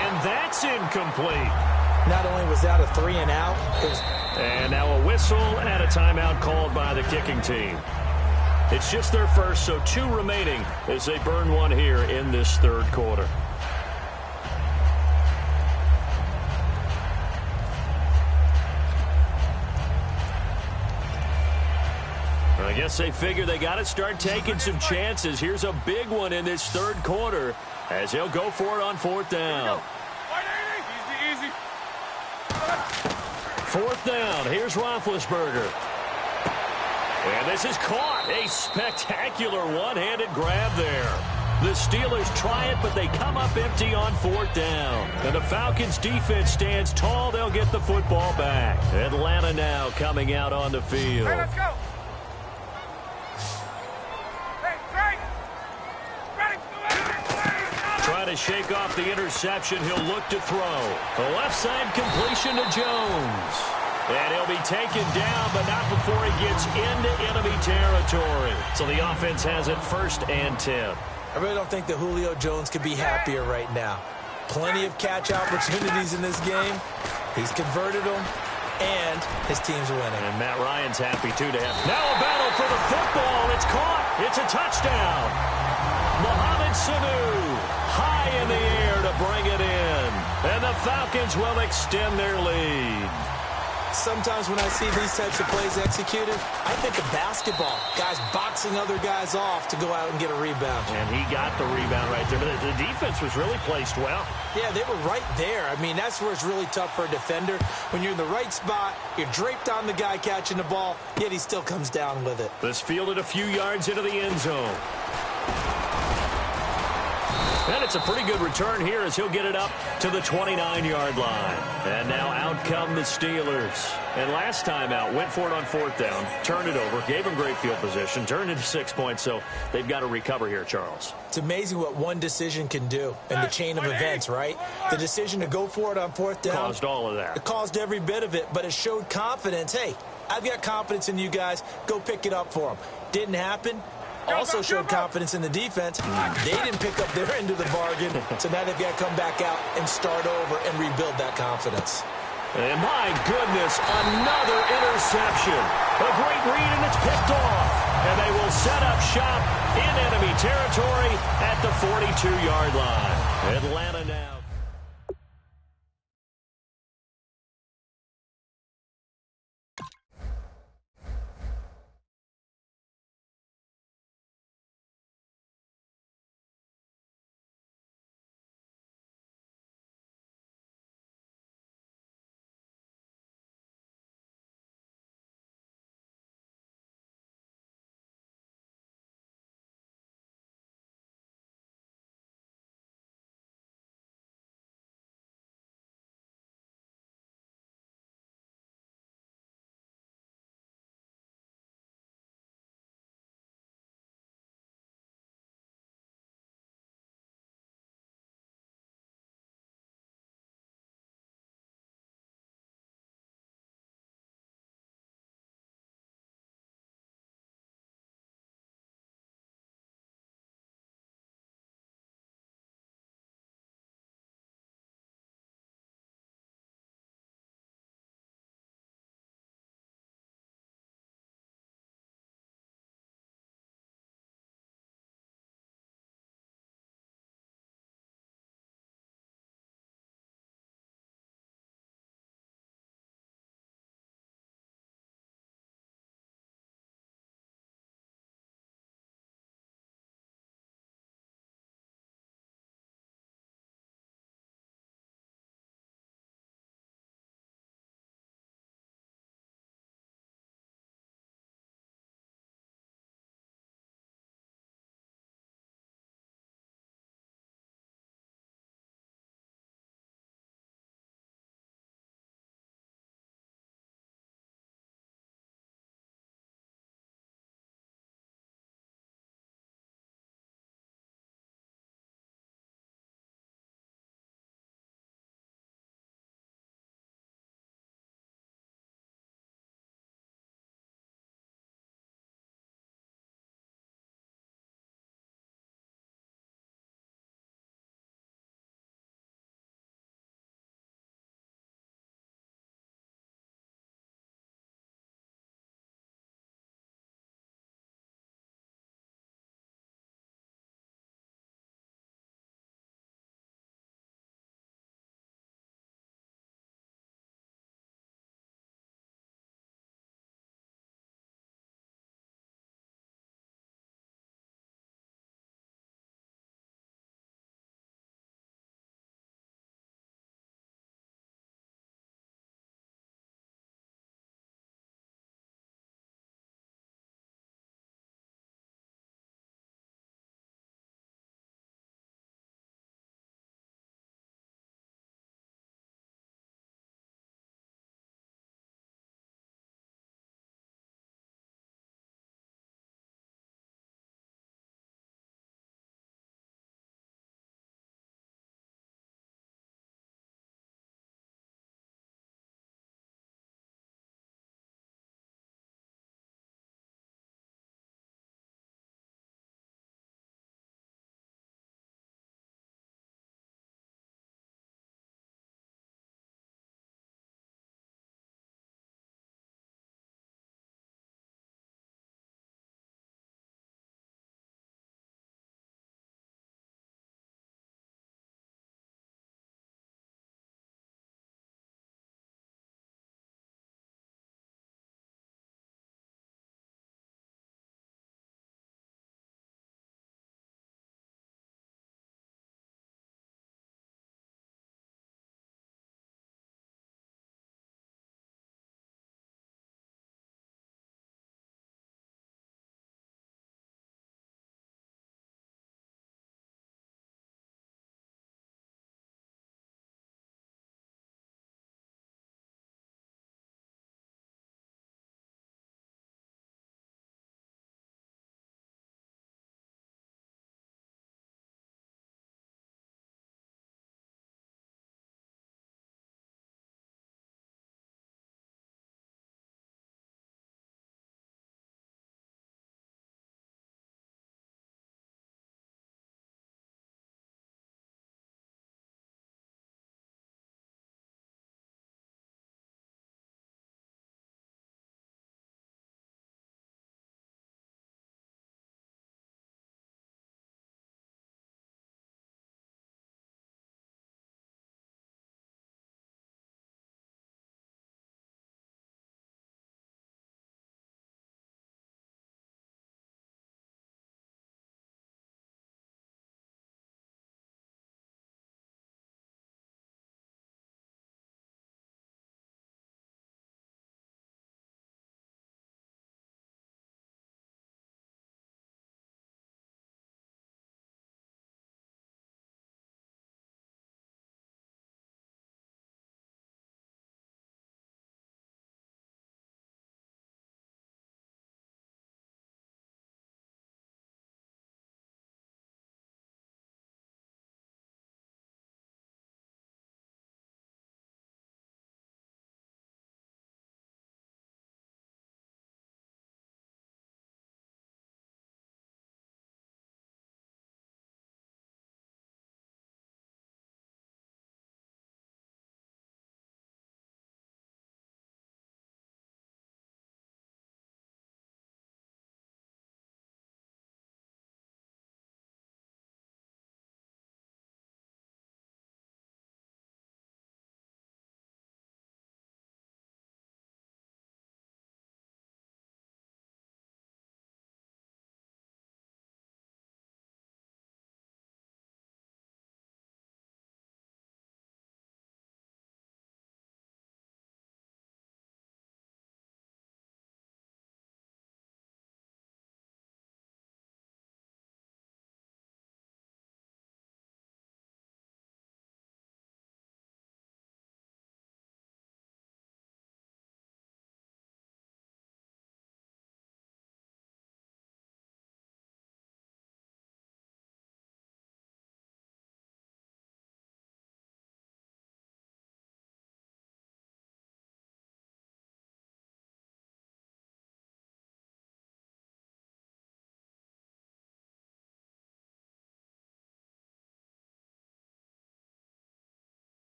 And that's incomplete. Not only was that a 3-and-out, it was... And now a whistle and a timeout called by the kicking team. It's just their first, so 2 remaining as they burn one here in this third quarter. I guess they figure they got to start taking some chances. Here's a big one in this third quarter as he'll go for it on 4th down. Easy. 4th down. Here's Roethlisberger. And this is caught. A spectacular one-handed grab there. The Steelers try it, but they come up empty on 4th down. And the Falcons' defense stands tall. They'll get the football back. Atlanta now coming out on the field. Hey, let's go. Trying to shake off the interception. He'll look to throw. The left side completion to Jones. And he'll be taken down, but not before he gets into enemy territory. So the offense has it 1st and 10. I really don't think that Julio Jones could be happier right now. Plenty of catch opportunities in this game. He's converted them, and his team's winning. And Matt Ryan's happy, too, to have. Now a battle for the football. It's caught. It's a touchdown. Mohamed Sanu high in the air to bring it in. And the Falcons will extend their lead. Sometimes when I see these types of plays executed, I think of basketball. Guys boxing other guys off to go out and get a rebound. And he got the rebound right there. But the defense was really placed well. Yeah, they were right there. I mean, that's where it's really tough for a defender. When you're in the right spot, you're draped on the guy catching the ball, yet he still comes down with it. This fielded a few yards into the end zone. And it's a pretty good return here as he'll get it up to the 29-yard line. And now out come the Steelers. And last time out, went for it on 4th down, turned it over, gave him great field position, turned into 6 points, so they've got to recover here, Charles. It's amazing what one decision can do in the chain of events, right? The decision to go for it on 4th down. Caused all of that. It caused every bit of it, but it showed confidence. Hey, I've got confidence in you guys. Go pick it up for them. Didn't happen. Also showed confidence in the defense. They didn't pick up their end of the bargain, so now they've got to come back out and start over and rebuild that confidence. And my goodness, another interception. A great read, and it's picked off. And they will set up shop in enemy territory at the 42-yard line. Atlanta now.